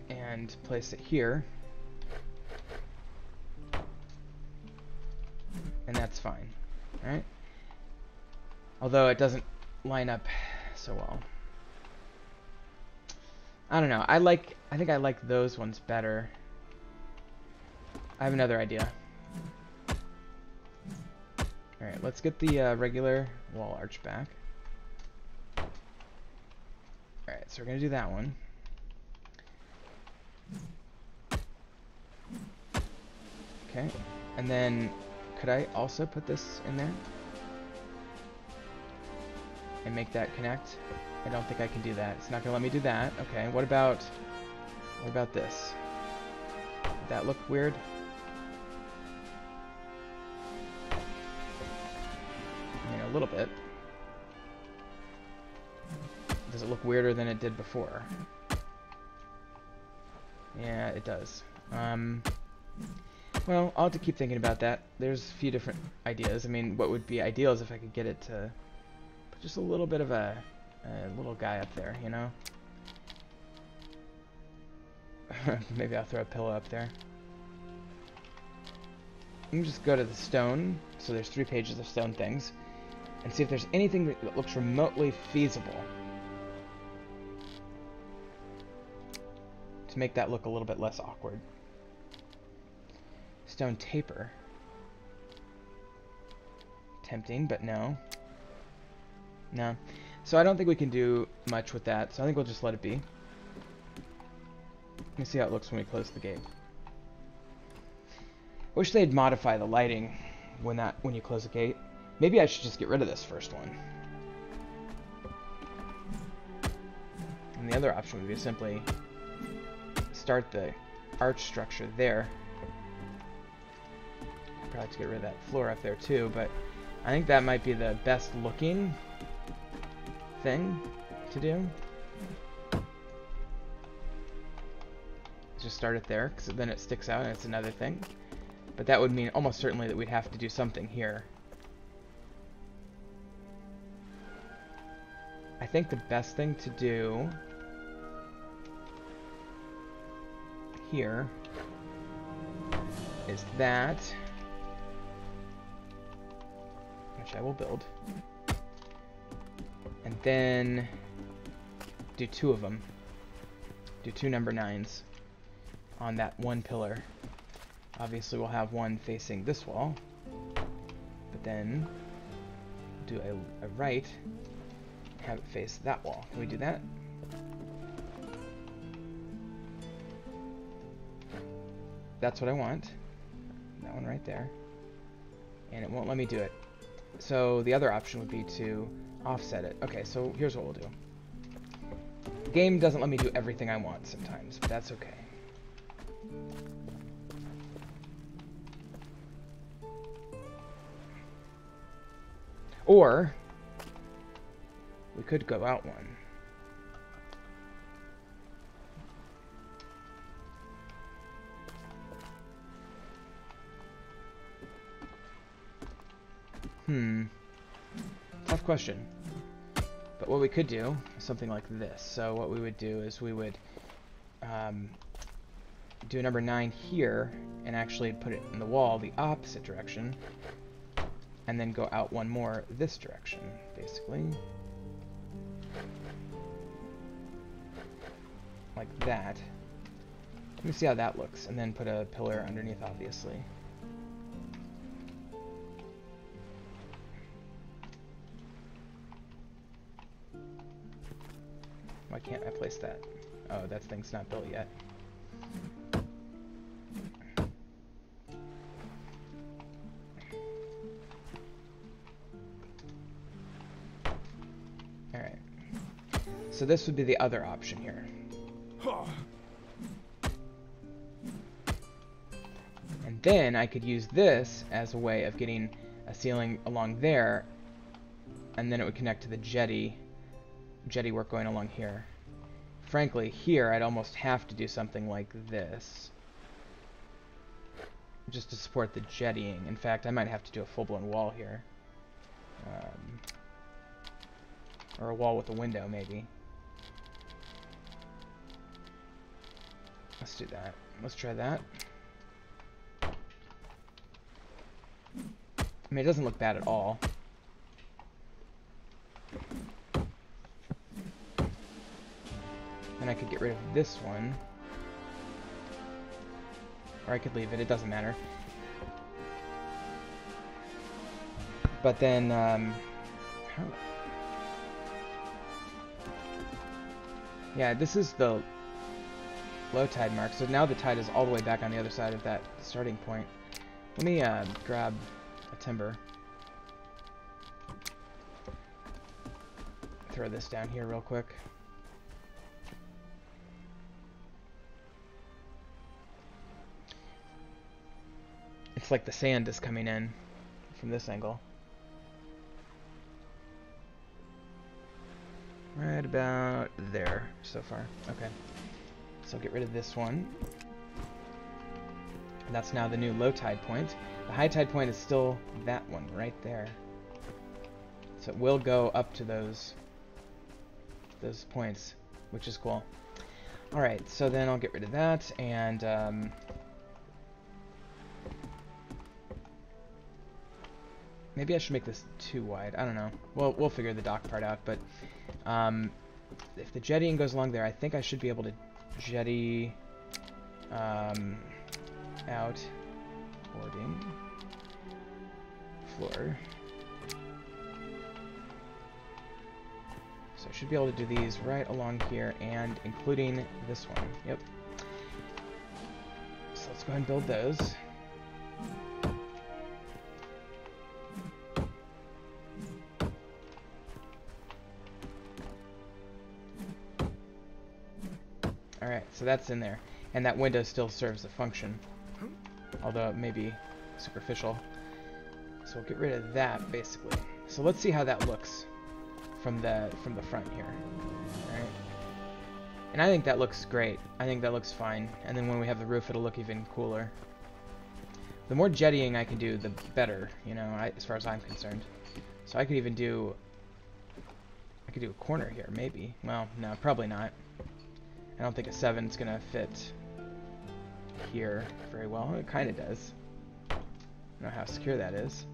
[SPEAKER 1] And place it here. And that's fine. Alright? Although it doesn't line up so well. I don't know. I think I like those ones better. I have another idea. Alright, let's get the regular wall arch back. Alright, so we're going to do that one. Okay, and then could I also put this in there? And make that connect? I don't think I can do that. It's not going to let me do that. Okay, what about this? Would that look weird? I mean, a little bit. Does it look weirder than it did before? Yeah, it does. Well, I'll have to keep thinking about that. There's a few different ideas. I mean, what would be ideal is if I could get it to put just a little bit of a little guy up there, you know? Maybe I'll throw a pillow up there. Let me just go to the stone. So there's 3 pages of stone things. And see if there's anything that looks remotely feasible to make that look a little bit less awkward. Stone taper. Tempting, but no. No. So I don't think we can do much with that, so I think we'll just let it be. Let me see how it looks when we close the gate. I wish they'd modify the lighting when you close the gate. Maybe I should just get rid of this first one. And the other option would be to simply start the arch structure there. Probably have to get rid of that floor up there too, but I think that might be the best looking thing to do. Just start it there, because then it sticks out and it's another thing. But that would mean almost certainly that we'd have to do something here. I think the best thing to do here is that, which I will build, and then do 2 of them. Do 2 number 9s on that one pillar. Obviously we'll have one facing this wall, but then do a right, have it face that wall. Can we do that? That's what I want. That one right there. And it won't let me do it. So the other option would be to offset it. Okay, so here's what we'll do. The game doesn't let me do everything I want sometimes, but that's okay. Or we could go out one. Tough question. But what we could do is something like this. So what we would do is we would do a number 9 here and actually put it in the wall the opposite direction, and then go out one more this direction, basically. Like that. Let me see how that looks, and then put a pillar underneath, obviously. Why can't I place that? Oh, that thing's not built yet. Alright. So this would be the other option here. And then I could use this as a way of getting a ceiling along there, and then it would connect to the jetty work going along here. Frankly, here I'd almost have to do something like this just to support the jettying. In fact, I might have to do a full-blown wall here. Or a wall with a window, maybe. Let's do that. Let's try that. I mean, it doesn't look bad at all. And I could get rid of this one. Or I could leave it, it doesn't matter. But then, yeah, this is the low tide mark, so now the tide is all the way back on the other side of that starting point. Let me grab a timber. Throw this down here real quick. It's like the sand is coming in from this angle. Right about there so far. Okay. So I'll get rid of this one. And that's now the new low tide point. The high tide point is still that one right there. So it will go up to those points, which is cool. Alright, so then I'll get rid of that, and maybe I should make this too wide. I don't know. Well, we'll figure the dock part out, but if the jettying goes along there, I think I should be able to jetty out boarding floor. So I should be able to do these right along here, and including this one. Yep. go ahead and build those. Alright, so that's in there. And that window still serves a function. Although it may be superficial. So we'll get rid of that, basically. So let's see how that looks from the front here. Alright. And I think that looks great. I think that looks fine. And then when we have the roof, it'll look even cooler. The more jettying I can do, the better, you know, as far as I'm concerned. So I could even do... I could do a corner here, maybe. Well, no, probably not. I don't think a 7's gonna fit here very well. It kind of does. I don't know how secure that is.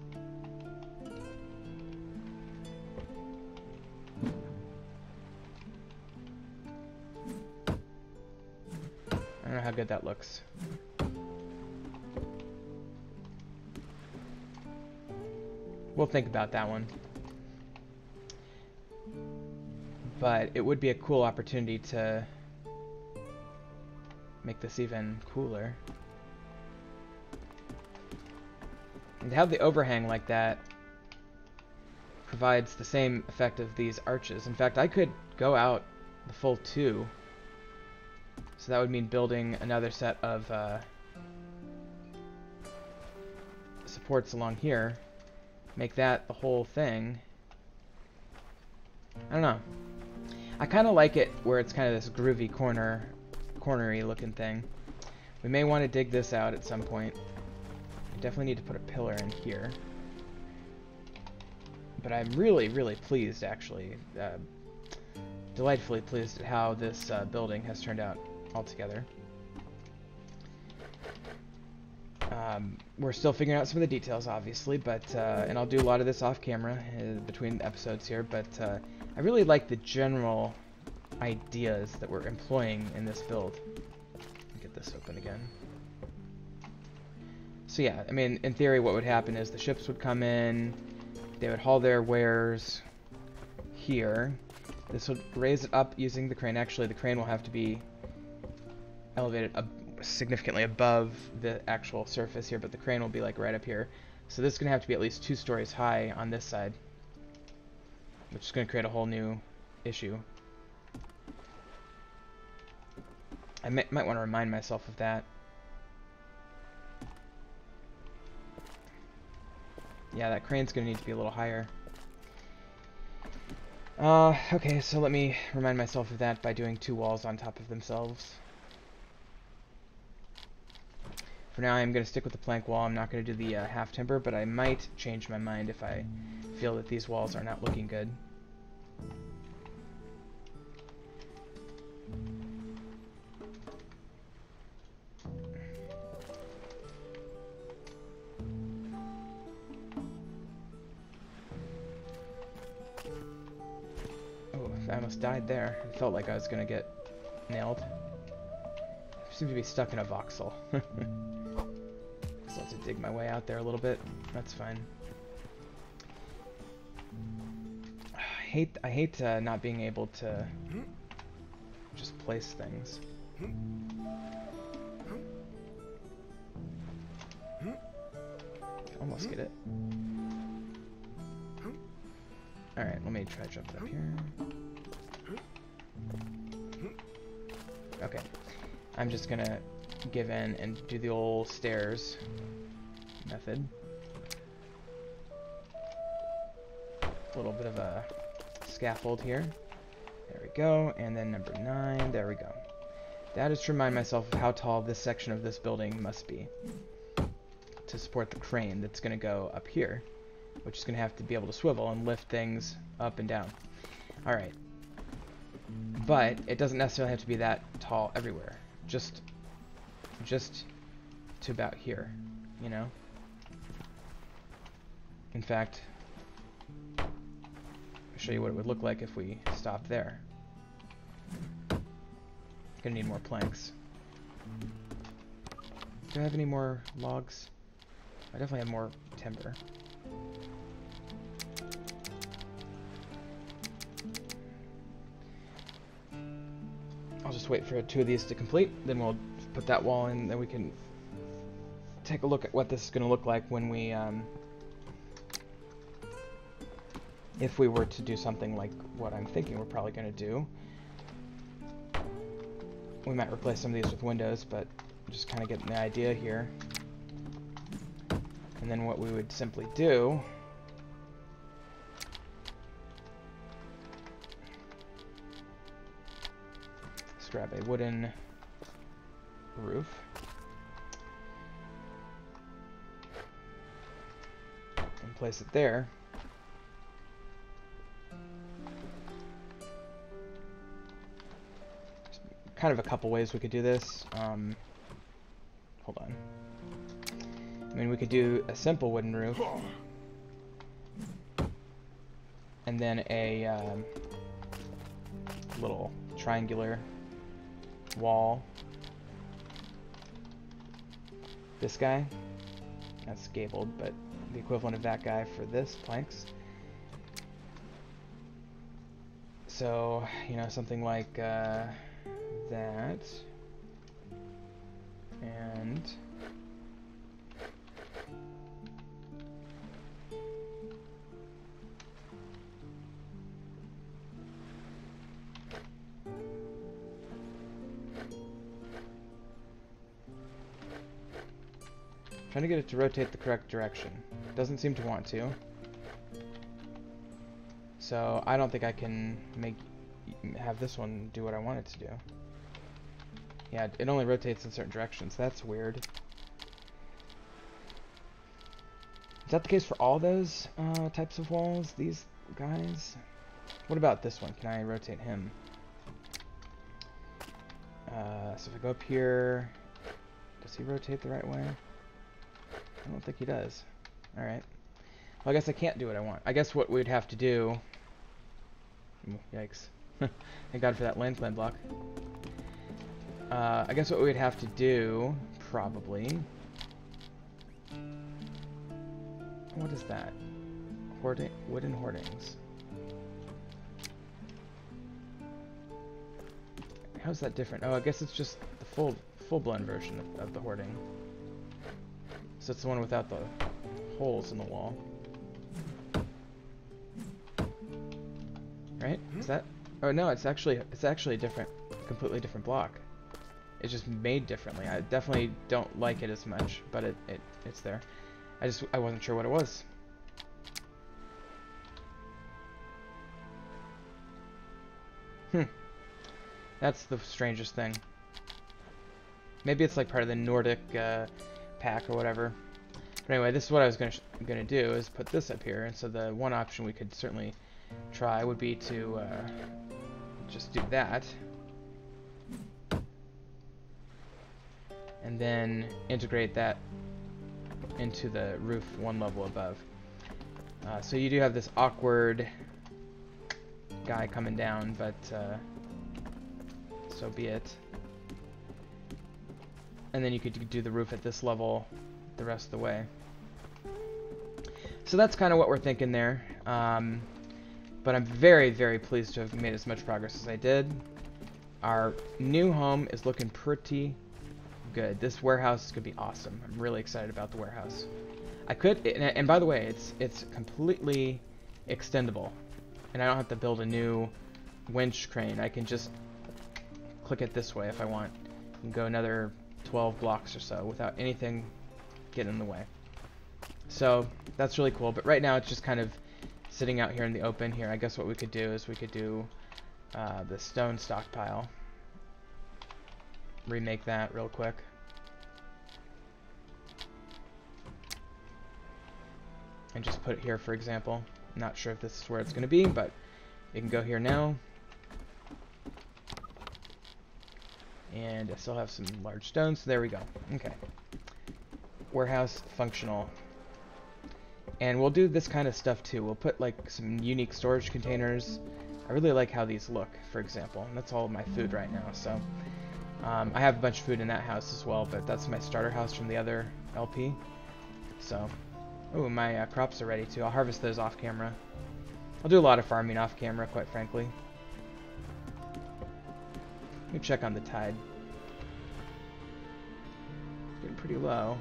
[SPEAKER 1] I don't know how good that looks. We'll think about that one. But it would be a cool opportunity to make this even cooler. And to have the overhang like that provides the same effect of these arches. In fact, I could go out the full 2. So that would mean building another set of supports along here. Make that the whole thing. I don't know. I kind of like it where it's kind of this groovy cornery looking thing. We may want to dig this out at some point. We definitely need to put a pillar in here. But I'm really, really pleased, actually. Delightfully pleased at how this building has turned out altogether. We're still figuring out some of the details, obviously, but and I'll do a lot of this off camera between episodes here, but I really like the general ideas that we're employing in this build. Get this open again. So yeah, I mean, in theory, what would happen is the ships would come in, they would haul their wares here. This would raise it up using the crane. Actually, the crane will have to be elevated significantly above the actual surface here, but the crane will be like right up here. So this is going to have to be at least 2 stories high on this side, which is going to create a whole new issue. I might want to remind myself of that. Yeah, that crane's going to need to be a little higher. Okay, so let me remind myself of that by doing 2 walls on top of themselves. For now, I'm going to stick with the plank wall. I'm not going to do the half timber, but I might change my mind if I feel that these walls are not looking good. Oh, I almost died there. I felt like I was going to get nailed. I seem to be stuck in a voxel. So I'll have to dig my way out there a little bit. That's fine. I hate not being able to just place things. Almost get it. Alright, let me try to jump up here. Okay. I'm just gonna give in and do the old stairs method. A little bit of a scaffold here. There we go. And then number 9. There we go. That is to remind myself of how tall this section of this building must be to support the crane that's going to go up here, which is going to have to be able to swivel and lift things up and down. Alright. But it doesn't necessarily have to be that tall everywhere. Just to about here, you know? In fact, I'll show you what it would look like if we stopped there. Gonna need more planks. Do I have any more logs? I definitely have more timber. I'll just wait for 2 of these to complete, then we'll put that wall in, then we can take a look at what this is going to look like when we, if we were to do something like what I'm thinking we're probably going to do. We might replace some of these with windows, but just kind of getting the idea here. And then what we would simply do is grab a wooden roof. And place it there. Kind of a couple ways we could do this. Hold on. I mean, we could do a simple wooden roof, and then a little triangular wall. This guy, that's gabled, but the equivalent of that guy for this planks. So, you know, something like that, and trying to get it to rotate the correct direction. Doesn't seem to want to. So I don't think I can have this one do what I want it to do. Yeah, it only rotates in certain directions. That's weird. Is that the case for all those types of walls? These guys? What about this one? Can I rotate him? So if I go up here, does he rotate the right way? I don't think he does. Alright. Well, I guess I can't do what I want. I guess what we'd have to do... Ooh, yikes. Thank God for that landslide block. I guess what we'd have to do, probably... What is that? Wooden hoardings. How's that different? Oh, I guess it's just the full-blown version of the hoarding. So it's the one without the holes in the wall. Right? Is that? Oh no, it's actually a different, completely different block. It's just made differently. I definitely don't like it as much, but it's there. I wasn't sure what it was. That's the strangest thing. Maybe it's like part of the Nordic pack or whatever. But anyway, this is what I was gonna do, is put this up here. And so the one option we could certainly try would be to just do that, and then integrate that into the roof one level above. So you do have this awkward guy coming down, but so be it. And then you could do the roof at this level the rest of the way. So that's kind of what we're thinking there. But I'm very, very pleased to have made as much progress as I did. Our new home is looking pretty good. This warehouse is going to be awesome. I'm really excited about the warehouse. I could, and by the way, it's completely extendable. And I don't have to build a new winch crane. I can just click it this way if I want. And go another 12 blocks or so without anything getting in the way. So that's really cool. But right now it's just kind of sitting out here in the open here. I guess what we could do is we could do the stone stockpile. Remake that real quick. And just put it here, for example. I'm not sure if this is where it's going to be, but it can go here now. And I still have some large stones, so there we go. Okay. Warehouse functional. And we'll do this kind of stuff too. We'll put like some unique storage containers. I really like how these look, for example. And that's all of my food right now, so... I have a bunch of food in that house as well, but that's my starter house from the other LP. So... Ooh, my crops are ready too. I'll harvest those off camera. I'll do a lot of farming off camera, quite frankly. Let me check on the tide. Getting pretty low.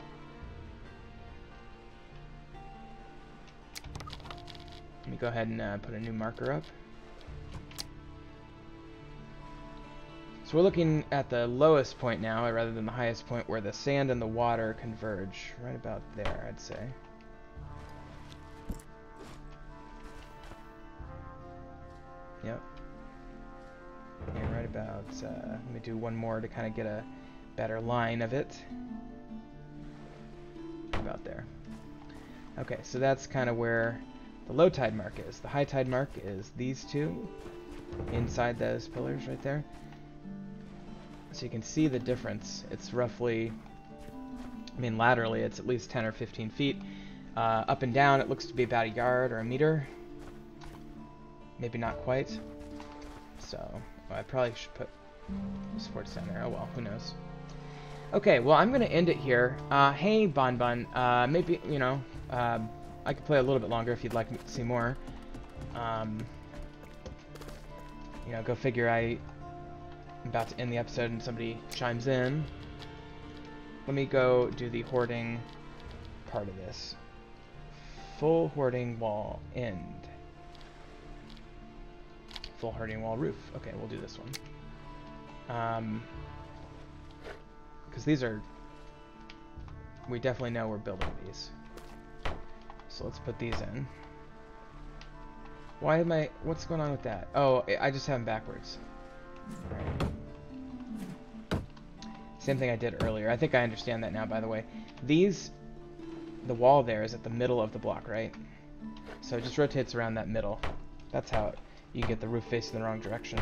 [SPEAKER 1] Let me go ahead and put a new marker up. So we're looking at the lowest point now, rather than the highest point, where the sand and the water converge. Right about there, I'd say. Yep. And right about, let me do one more to kind of get a better line of it. About there. Okay, so that's kind of where the low tide mark is. The high tide mark is these two inside those pillars right there. So you can see the difference. It's roughly, I mean, laterally it's at least 10 or 15 feet. Up and down it looks to be about a yard or a meter. Maybe not quite. So well, I probably should put supports down there. Oh well, who knows. Okay, well I'm going to end it here. Hey Bon Bon, maybe, you know, I could play a little bit longer if you'd like to see more. You know, go figure, I'm about to end the episode and somebody chimes in. Let me go do the hoarding part of this. Full hoarding wall end. Full hoarding wall roof. Okay, we'll do this one. Because these are, we definitely know we're building these. So let's put these in. Why am I, what's going on with that? Oh, I just have them backwards. Right. Same thing I did earlier. I think I understand that now, by the way. These, the wall there is at the middle of the block, right? So it just rotates around that middle. That's how you can get the roof facing the wrong direction.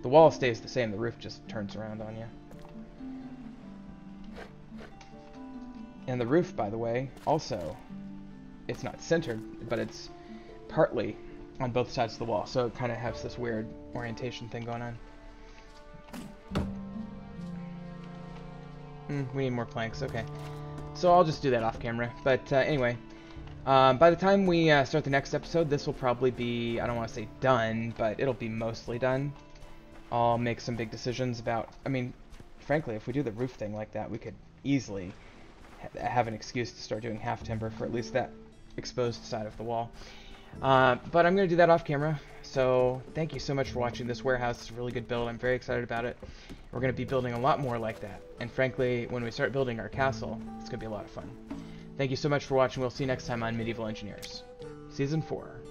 [SPEAKER 1] The wall stays the same, the roof just turns around on you. And the roof, by the way, also, it's not centered, but it's partly on both sides of the wall, so it kind of has this weird orientation thing going on. We need more planks, okay. So I'll just do that off camera. But anyway, by the time we start the next episode, this will probably be, I don't want to say done, but it'll be mostly done. I'll make some big decisions about, I mean, frankly, if we do the roof thing like that, we could easily have an excuse to start doing half timber for at least that exposed side of the wall. But I'm going to do that off camera. So thank you so much for watching this warehouse. It's a really good build. I'm very excited about it. We're going to be building a lot more like that. And frankly, when we start building our castle, it's going to be a lot of fun. Thank you so much for watching. We'll see you next time on Medieval Engineers, Season 4.